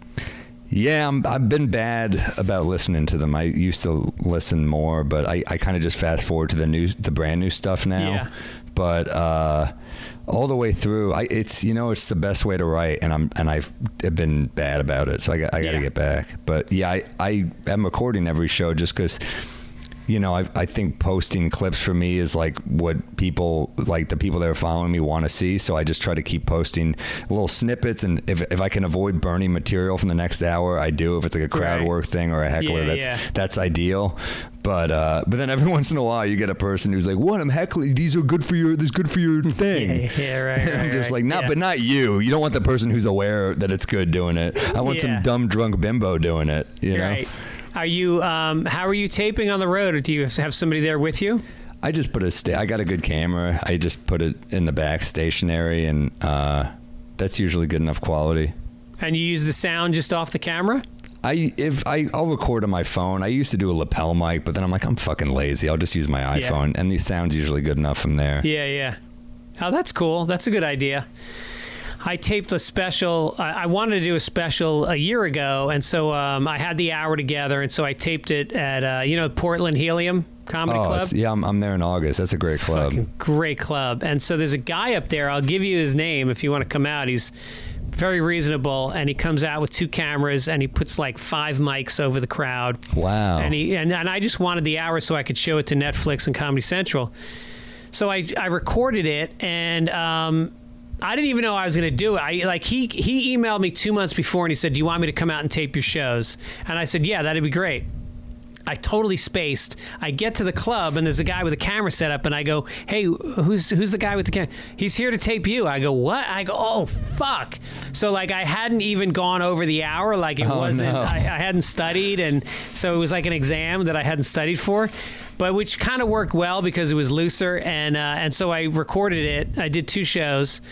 Yeah, I've been bad about listening to them. I used to listen more, but I kind of just fast forward to the brand new stuff now. Yeah. But all the way through, it's the best way to write, and I've been bad about it, so I got to get back. But yeah, I am recording every show just because. I think posting clips for me is like what people, like the people that are following me, want to see. So I just try to keep posting little snippets, and if I can avoid burning material from the next hour, I do. If it's like a crowd work thing or a heckler, that's ideal. But then every once in a while you get a person who's like, "What? I'm heckling. These are good for your. This is good for your thing." Right. And I'm just like, but not you. You don't want the person who's aware that it's good doing it. I want some dumb drunk bimbo doing it. You know. Are you? How are you taping on the road? Or do you have somebody there with you? I just put I got a good camera. I just put it in the back stationary, and that's usually good enough quality. And you use the sound just off the camera? I'll record on my phone. I used to do a lapel mic, but then I'm like, I'm fucking lazy. I'll just use my iPhone, and the sound's usually good enough from there. Yeah. Oh, that's cool. That's a good idea. I taped a special. I wanted to do a special a year ago, and so I had the hour together, and so I taped it at Portland Helium Comedy Club. I'm there in August. That's a great club. Fucking great club. And so there's a guy up there. I'll give you his name if you want to come out. He's very reasonable, and he comes out with 2 cameras, and he puts like 5 mics over the crowd. Wow. And I just wanted the hour so I could show it to Netflix and Comedy Central. So I recorded it, and I didn't even know I was going to do it. He emailed me 2 months before, and he said, "Do you want me to come out and tape your shows?" And I said, "Yeah, that'd be great." I totally spaced. I get to the club, and there's a guy with a camera set up, and I go, "Hey, who's the guy with the camera?" "He's here to tape you." I go, "What?" I go, "Oh, fuck." So, like, I hadn't even gone over the hour. Like, it wasn't, no. I hadn't studied, and so it was like an exam that I hadn't studied for. But which kind of worked well because it was looser, and so I recorded it. I did 2 shows,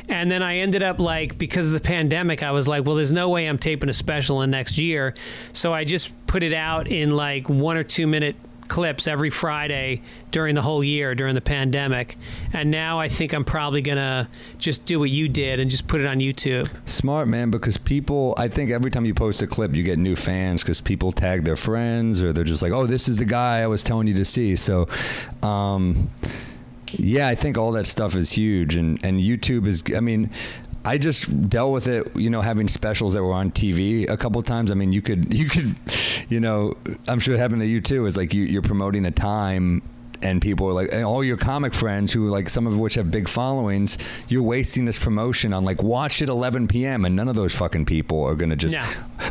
and then I ended up, like, because of the pandemic, I was like, well, there's no way I'm taping a special in next year. So I just put it out in like 1 or 2 minute clips every Friday during the whole year during the pandemic. And now I think I'm probably gonna just do what you did and just put it on YouTube. Smart, man, because I think every time you post a clip you get new fans because people tag their friends, or they're just like, "Oh, this is the guy I was telling you to see." So I think all that stuff is huge, and YouTube is, I mean, I just dealt with it, having specials that were on TV a couple of times. I mean, you could, I'm sure it happened to you too. It's like you're promoting a time, and people are like, and all your comic friends who, like, some of which have big followings, you're wasting this promotion on, like, watch at 11 p.m. and none of those fucking people are going to just. No.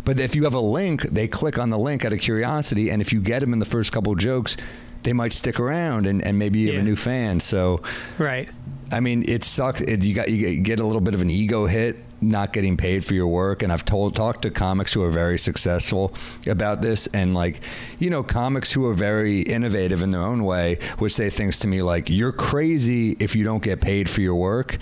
But if you have a link, they click on the link out of curiosity, and if you get them in the first couple of jokes, they might stick around, and maybe you have a new fan. So. Right. I mean, it sucks. You get a little bit of an ego hit not getting paid for your work, and I've talked to comics who are very successful about this, and, like, comics who are very innovative in their own way would say things to me like, "You're crazy if you don't get paid for your work."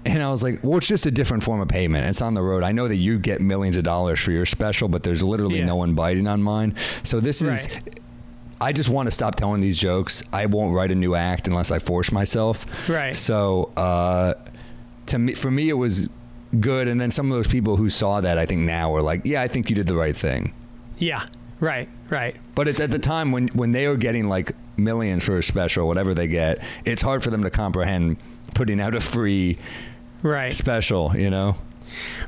And I was like, well, it's just a different form of payment. It's on the road. I know that you get millions of dollars for your special, but there's literally no one biting on mine. So this is, I just want to stop telling these jokes. I won't write a new act unless I force myself. Right. So for me, it was good. And then some of those people who saw that, I think now are like, yeah, I think you did the right thing. Yeah. Right. But it's at the time when they are getting like millions for a special, whatever they get, it's hard for them to comprehend putting out a free special, you know?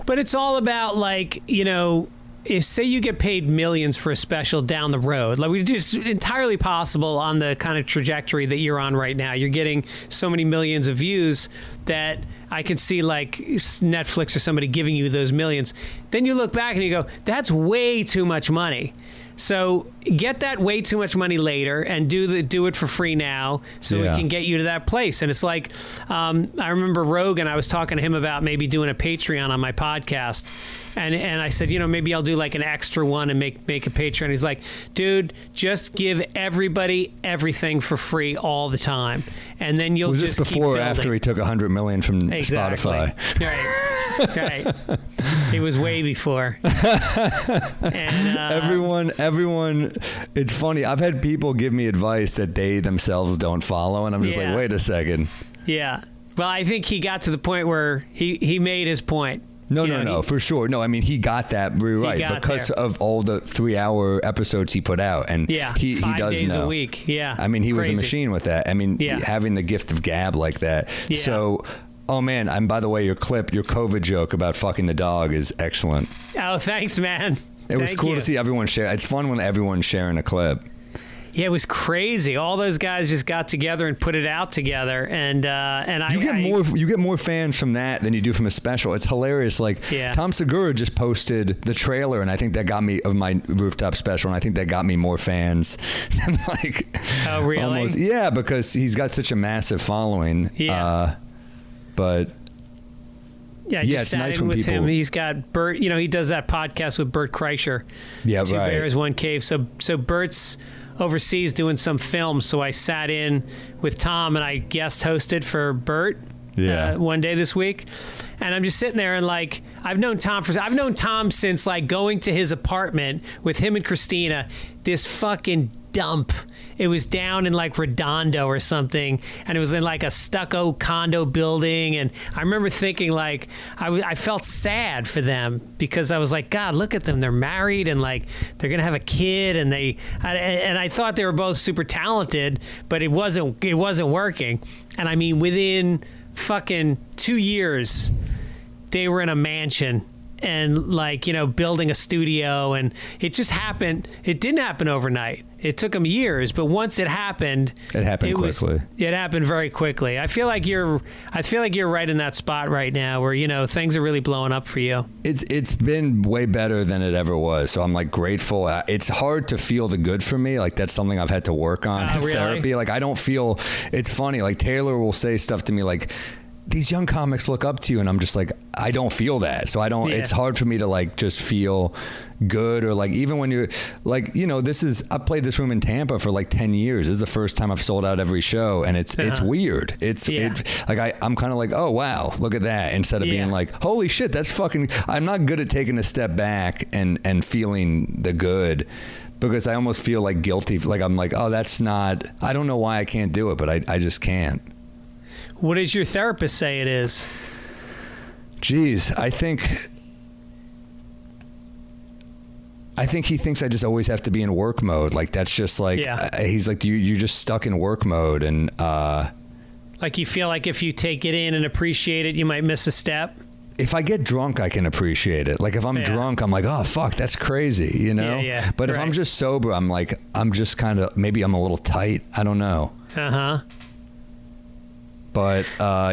But it's all about, like, you know, if say you get paid millions for a special down the road, like it's just entirely possible on the kind of trajectory that you're on right now. You're getting so many millions of views that I can see like Netflix or somebody giving you those millions. Then you look back and you go, that's way too much money. So get that way too much money later and do it for free now so we can get you to that place. And it's like, I remember Rogan, I was talking to him about maybe doing a Patreon on my podcast. And I said, you know, maybe I'll do like an extra one and make a Patreon. He's like, dude, just give everybody everything for free all the time. And then you'll just keep building. Was this before or after he took $100 million from Spotify? Right. It was way before. And everyone, it's funny. I've had people give me advice that they themselves don't follow, and I'm just like, wait a second. Yeah. Well, I think he got to the point where he made his point. No, for sure. No, I mean, he got that right because of all the 3-hour episodes he put out. And he 5 does days know. a week. Yeah. I mean, he was a machine with that. I mean, having the gift of gab like that. Yeah. So, oh man, and by the way, your COVID joke about fucking the dog is excellent. Oh, thanks, man. It was cool to see everyone share. It's fun when everyone's sharing a clip. Yeah, it was crazy. All those guys just got together and put it out together, and you get more fans from that than you do from a special. It's hilarious. Like Tom Segura just posted the trailer, and I think that got me of my rooftop special, and I think that got me more fans than like. Oh, really? Almost, yeah, because he's got such a massive following. Yeah. But. Yeah, I just sat in with him. He's got Bert. You know, he does that podcast with Bert Kreischer. Yeah, Two Bears, One Cave. So Bert's overseas doing some film, so I sat in with Tom and I guest hosted for Bert one day this week, and I'm just sitting there and like I've known Tom since like going to his apartment with him and Christina, this fucking dump. It was down in like Redondo or something, and it was in like a stucco condo building, and I remember thinking like I felt sad for them because I was like, God, look at them, they're married and like they're gonna have a kid, and I thought they were both super talented, but it wasn't working. And I mean, within fucking 2 years they were in a mansion and like, you know, building a studio, and it just happened. It didn't happen overnight. It took them years, but once it happened quickly. It happened very quickly. I feel like you're right in that spot right now where, you know, things are really blowing up for you. It's been way better than it ever was. So I'm like grateful. It's hard to feel the good for me. Like that's something I've had to work on in therapy. Like I don't feel, it's funny. Like Taylor will say stuff to me like, these young comics look up to you, and I'm just like, I don't feel that. So I don't, it's hard for me to like just feel good, or like even when you're like, you know, I played this room in Tampa for like 10 years. This is the first time I've sold out every show, and it's weird. I'm kind of like, oh wow, look at that, instead of being like, holy shit, that's fucking, I'm not good at taking a step back and feeling the good, because I almost feel like guilty. Like I'm like, oh, that's not, I don't know why I can't do it, but I just can't. What does your therapist say it is? Geez, I think he thinks I just always have to be in work mode. Like that's just like, he's like, you're just stuck in work mode. And like you feel like if you take it in and appreciate it, you might miss a step. If I get drunk, I can appreciate it. Like if I'm drunk, I'm like, oh fuck, that's crazy, you know? Yeah. But if I'm just sober, I'm like, I'm just kind of, maybe I'm a little tight. I don't know. But,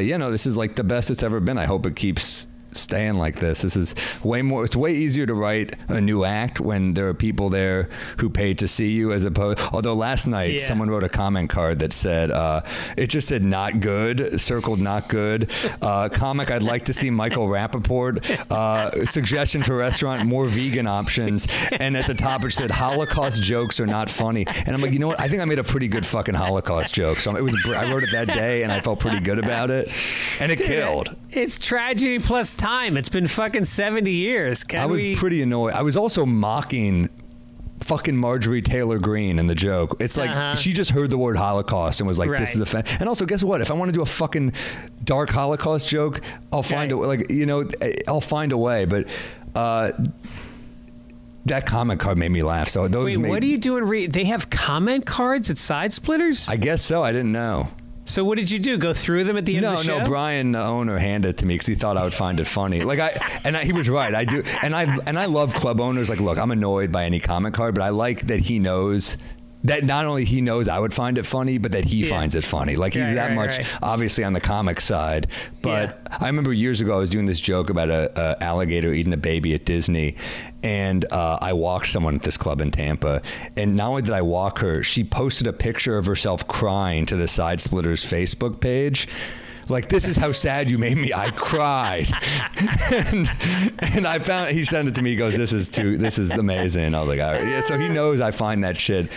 you know, this is like the best it's ever been. I hope it keeps staying like this. This is way more. It's way easier to write a new act when there are people there who paid to see you, as opposed. Although last night someone wrote a comment card that said, it just said "not good," circled "not good." Comic, I'd like to see Michael Rappaport. Suggestion for restaurant: more vegan options. And at the top it said, "Holocaust jokes are not funny." And I'm like, you know what? I think I made a pretty good fucking Holocaust joke. So it was. I wrote it that day, and I felt pretty good about it, and it killed. It's tragedy plus time. It's been fucking 70 years. I was pretty annoyed. I was also mocking fucking Marjorie Taylor Greene in the joke. It's like she just heard the word Holocaust and was like, "This is offensive." And also, guess what? If I want to do a fucking dark Holocaust joke, I'll find I'll find a way. But that comment card made me laugh. So those. Wait, what are you doing? They have comment cards at Side Splitters? I guess so. I didn't know. So what did you do? Go through them at the end of the show? No, Brian, the owner, handed it to me because he thought I would find it funny. He was right. I do, and I love club owners. Like, look, I'm annoyed by any comment card, but I like that he knows that not only he knows I would find it funny, but that he finds it funny. Like, he's that much obviously on the comic side. But I remember years ago I was doing this joke about a alligator eating a baby at Disney, and I walked someone at this club in Tampa, and not only did I walk her, she posted a picture of herself crying to the Side Splitters Facebook page. Like, this is how sad you made me. I cried. and I found, he sent it to me. He goes, this is amazing. I was like, all right. Yeah, so he knows I find that shit.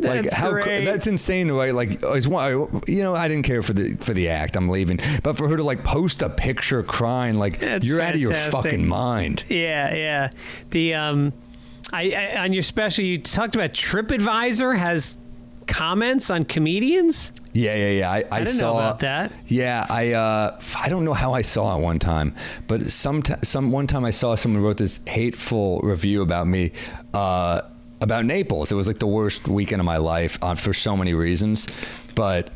Like, that's insane, right? Like, I didn't care for the act. I'm leaving. But for her to like post a picture crying, like, that's you're fantastic. Out of your fucking mind. Yeah. The, on your special, you talked about TripAdvisor has comments on comedians. Yeah. I didn't know about that. Yeah, I don't know how I saw it one time, but one time I saw someone wrote this hateful review about me, about Naples. It was like the worst weekend of my life for so many reasons, but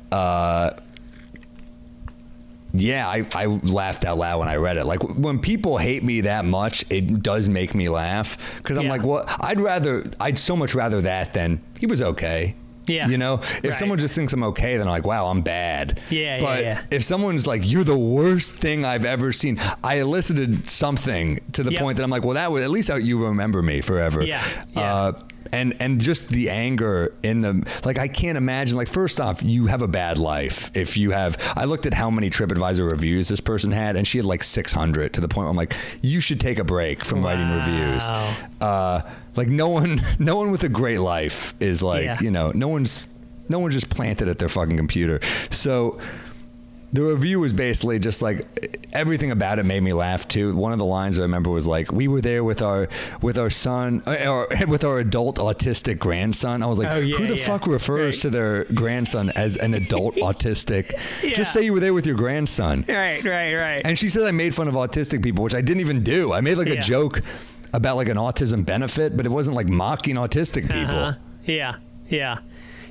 yeah, I laughed out loud when I read it. Like, when people hate me that much, it does make me laugh, because I'm like, well, I'd so much rather that than he was okay. Yeah. You know, if someone just thinks I'm okay, then I'm like, wow, I'm bad. Yeah. But if someone's like, you're the worst thing I've ever seen, I elicited something to the point that I'm like, well, that was at least how you remember me forever. Yeah. And just the anger in the, like, I can't imagine, like, first off, you have a bad life. If you have, I looked at how many TripAdvisor reviews this person had, and she had like 600, to the point where I'm like, you should take a break from writing reviews. Like, no one with a great life is like, no one's just planted at their fucking computer. So the review was basically just like, everything about it made me laugh too. One of the lines I remember was like, we were there with our son, or with our adult autistic grandson. I was like, who the fuck refers to their grandson as an adult autistic? Just say you were there with your grandson. Right. And she said I made fun of autistic people, which I didn't even do. I made like a joke about like an autism benefit, but it wasn't like mocking autistic people. Yeah.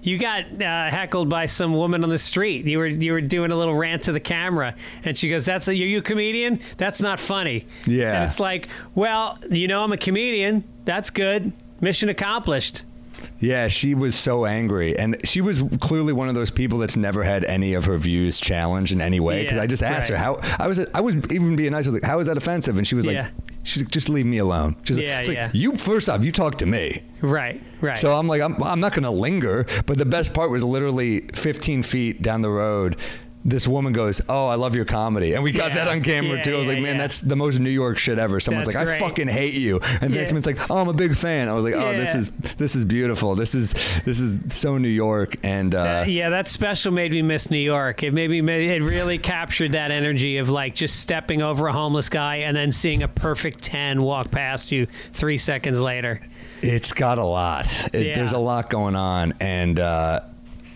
You got heckled by some woman on the street. You were doing a little rant to the camera, and she goes, "Are you a comedian? That's not funny." Yeah. And it's like, well, I'm a comedian. That's good. Mission accomplished. Yeah, she was so angry, and she was clearly one of those people that's never had any of her views challenged in any way. Because I just asked her how I was even being nice. I was like, "How is that offensive?" And she was like, "She's like, just leave me alone." She's like, you first off, you talk to me. Right. So I'm like, I'm not going to linger. But the best part was literally 15 feet down the road, this woman goes, "Oh, I love your comedy." And we got that on camera too. I was like, man, that's the most New York shit ever. Someone's like, "I fucking hate you." And the next one's like, "Oh, I'm a big fan." I was like, "Oh, this is beautiful. This is so New York." And that special made me miss New York. It really captured that energy of like just stepping over a homeless guy and then seeing a perfect 10 walk past you 3 seconds later. It's got a lot. There's a lot going on, and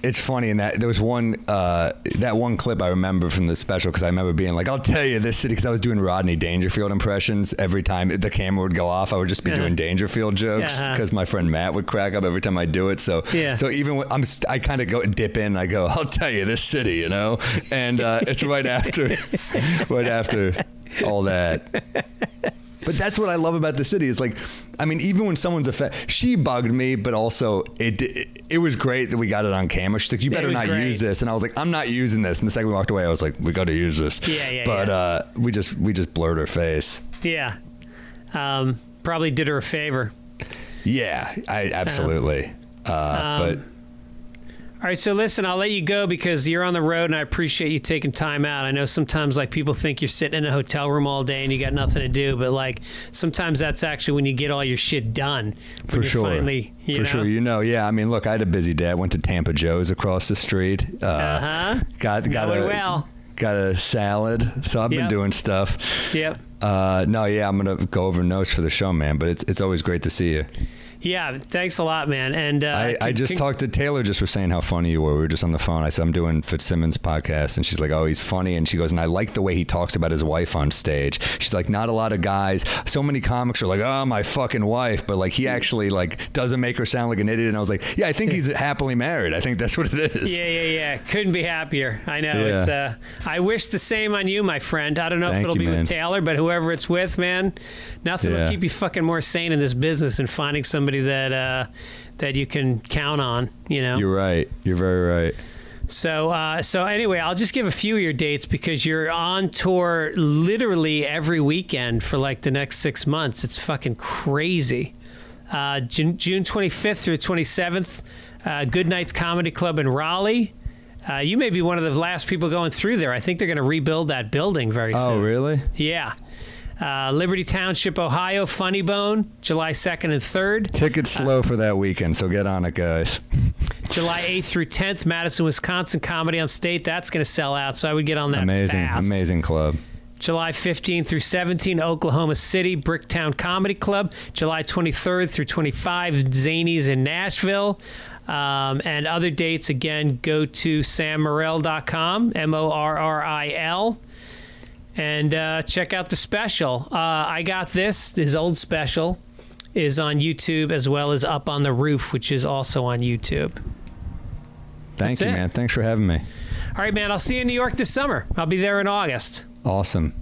it's funny, and that there was that one clip I remember from the special, because I remember being like, "I'll tell you this city," because I was doing Rodney Dangerfield impressions. Every time the camera would go off, I would just be doing Dangerfield jokes, because my friend Matt would crack up every time I do it. So even when I kind of dip in, I go, "I'll tell you this city," and it's right after all that. But that's what I love about the city. Is like, I mean, even when someone's she bugged me, but also it was great that we got it on camera. She's like, you better not use this. And I was like, I'm not using this. And the second we walked away, I was like, we got to use this. But we just blurred her face. Yeah. Probably did her a favor. Yeah, I absolutely. But all right, so listen, I'll let you go because you're on the road, and I appreciate you taking time out. I know sometimes like people think you're sitting in a hotel room all day and you got nothing to do, but like sometimes that's actually when you get all your shit done. For sure. Finally, for sure. Yeah. I mean, look, I had a busy day. I went to Tampa Joe's across the street. Got a salad. So I've been doing stuff. Yep. I'm gonna go over notes for the show, man. But it's always great to see you. Yeah, thanks a lot, man. And I just talked to Taylor just for saying how funny you were. We were just on the phone. I said, I'm doing Fitzsimmons' podcast. And she's like, oh, he's funny. And she goes, and I like the way he talks about his wife on stage. She's like, not a lot of guys. So many comics are like, oh, my fucking wife. But like, he actually like doesn't make her sound like an idiot. And I was like, yeah, I think he's happily married. I think that's what it is. Yeah. Couldn't be happier. I know. Yeah. It's. I wish the same on you, my friend. I don't know if it'll be with Taylor, but whoever it's with, man, nothing will keep you fucking more sane in this business than finding somebody that you can count on, you know. You're right. You're very right. So anyway, I'll just give a few of your dates because you're on tour literally every weekend for like the next 6 months. It's fucking crazy. June 25th through 27th, Good Nights Comedy Club in Raleigh. You may be one of the last people going through there. I think they're going to rebuild that building very soon. Oh, really? Yeah. Liberty Township, Ohio, Funny Bone, July 2nd and 3rd. Tickets slow for that weekend, so get on it, guys. July 8th through 10th, Madison, Wisconsin, Comedy on State. That's going to sell out, so I would get on that fast. Amazing club. July 15th through 17th, Oklahoma City, Bricktown Comedy Club. July 23rd through 25th, Zanies in Nashville. And other dates, again, go to sammorril.com, MORRIL. And check out the special. I Got This, his old special, is on YouTube as well as Up on the Roof, which is also on YouTube. Thank you, man. Thanks for having me. All right, man. I'll see you in New York this summer. I'll be there in August. Awesome.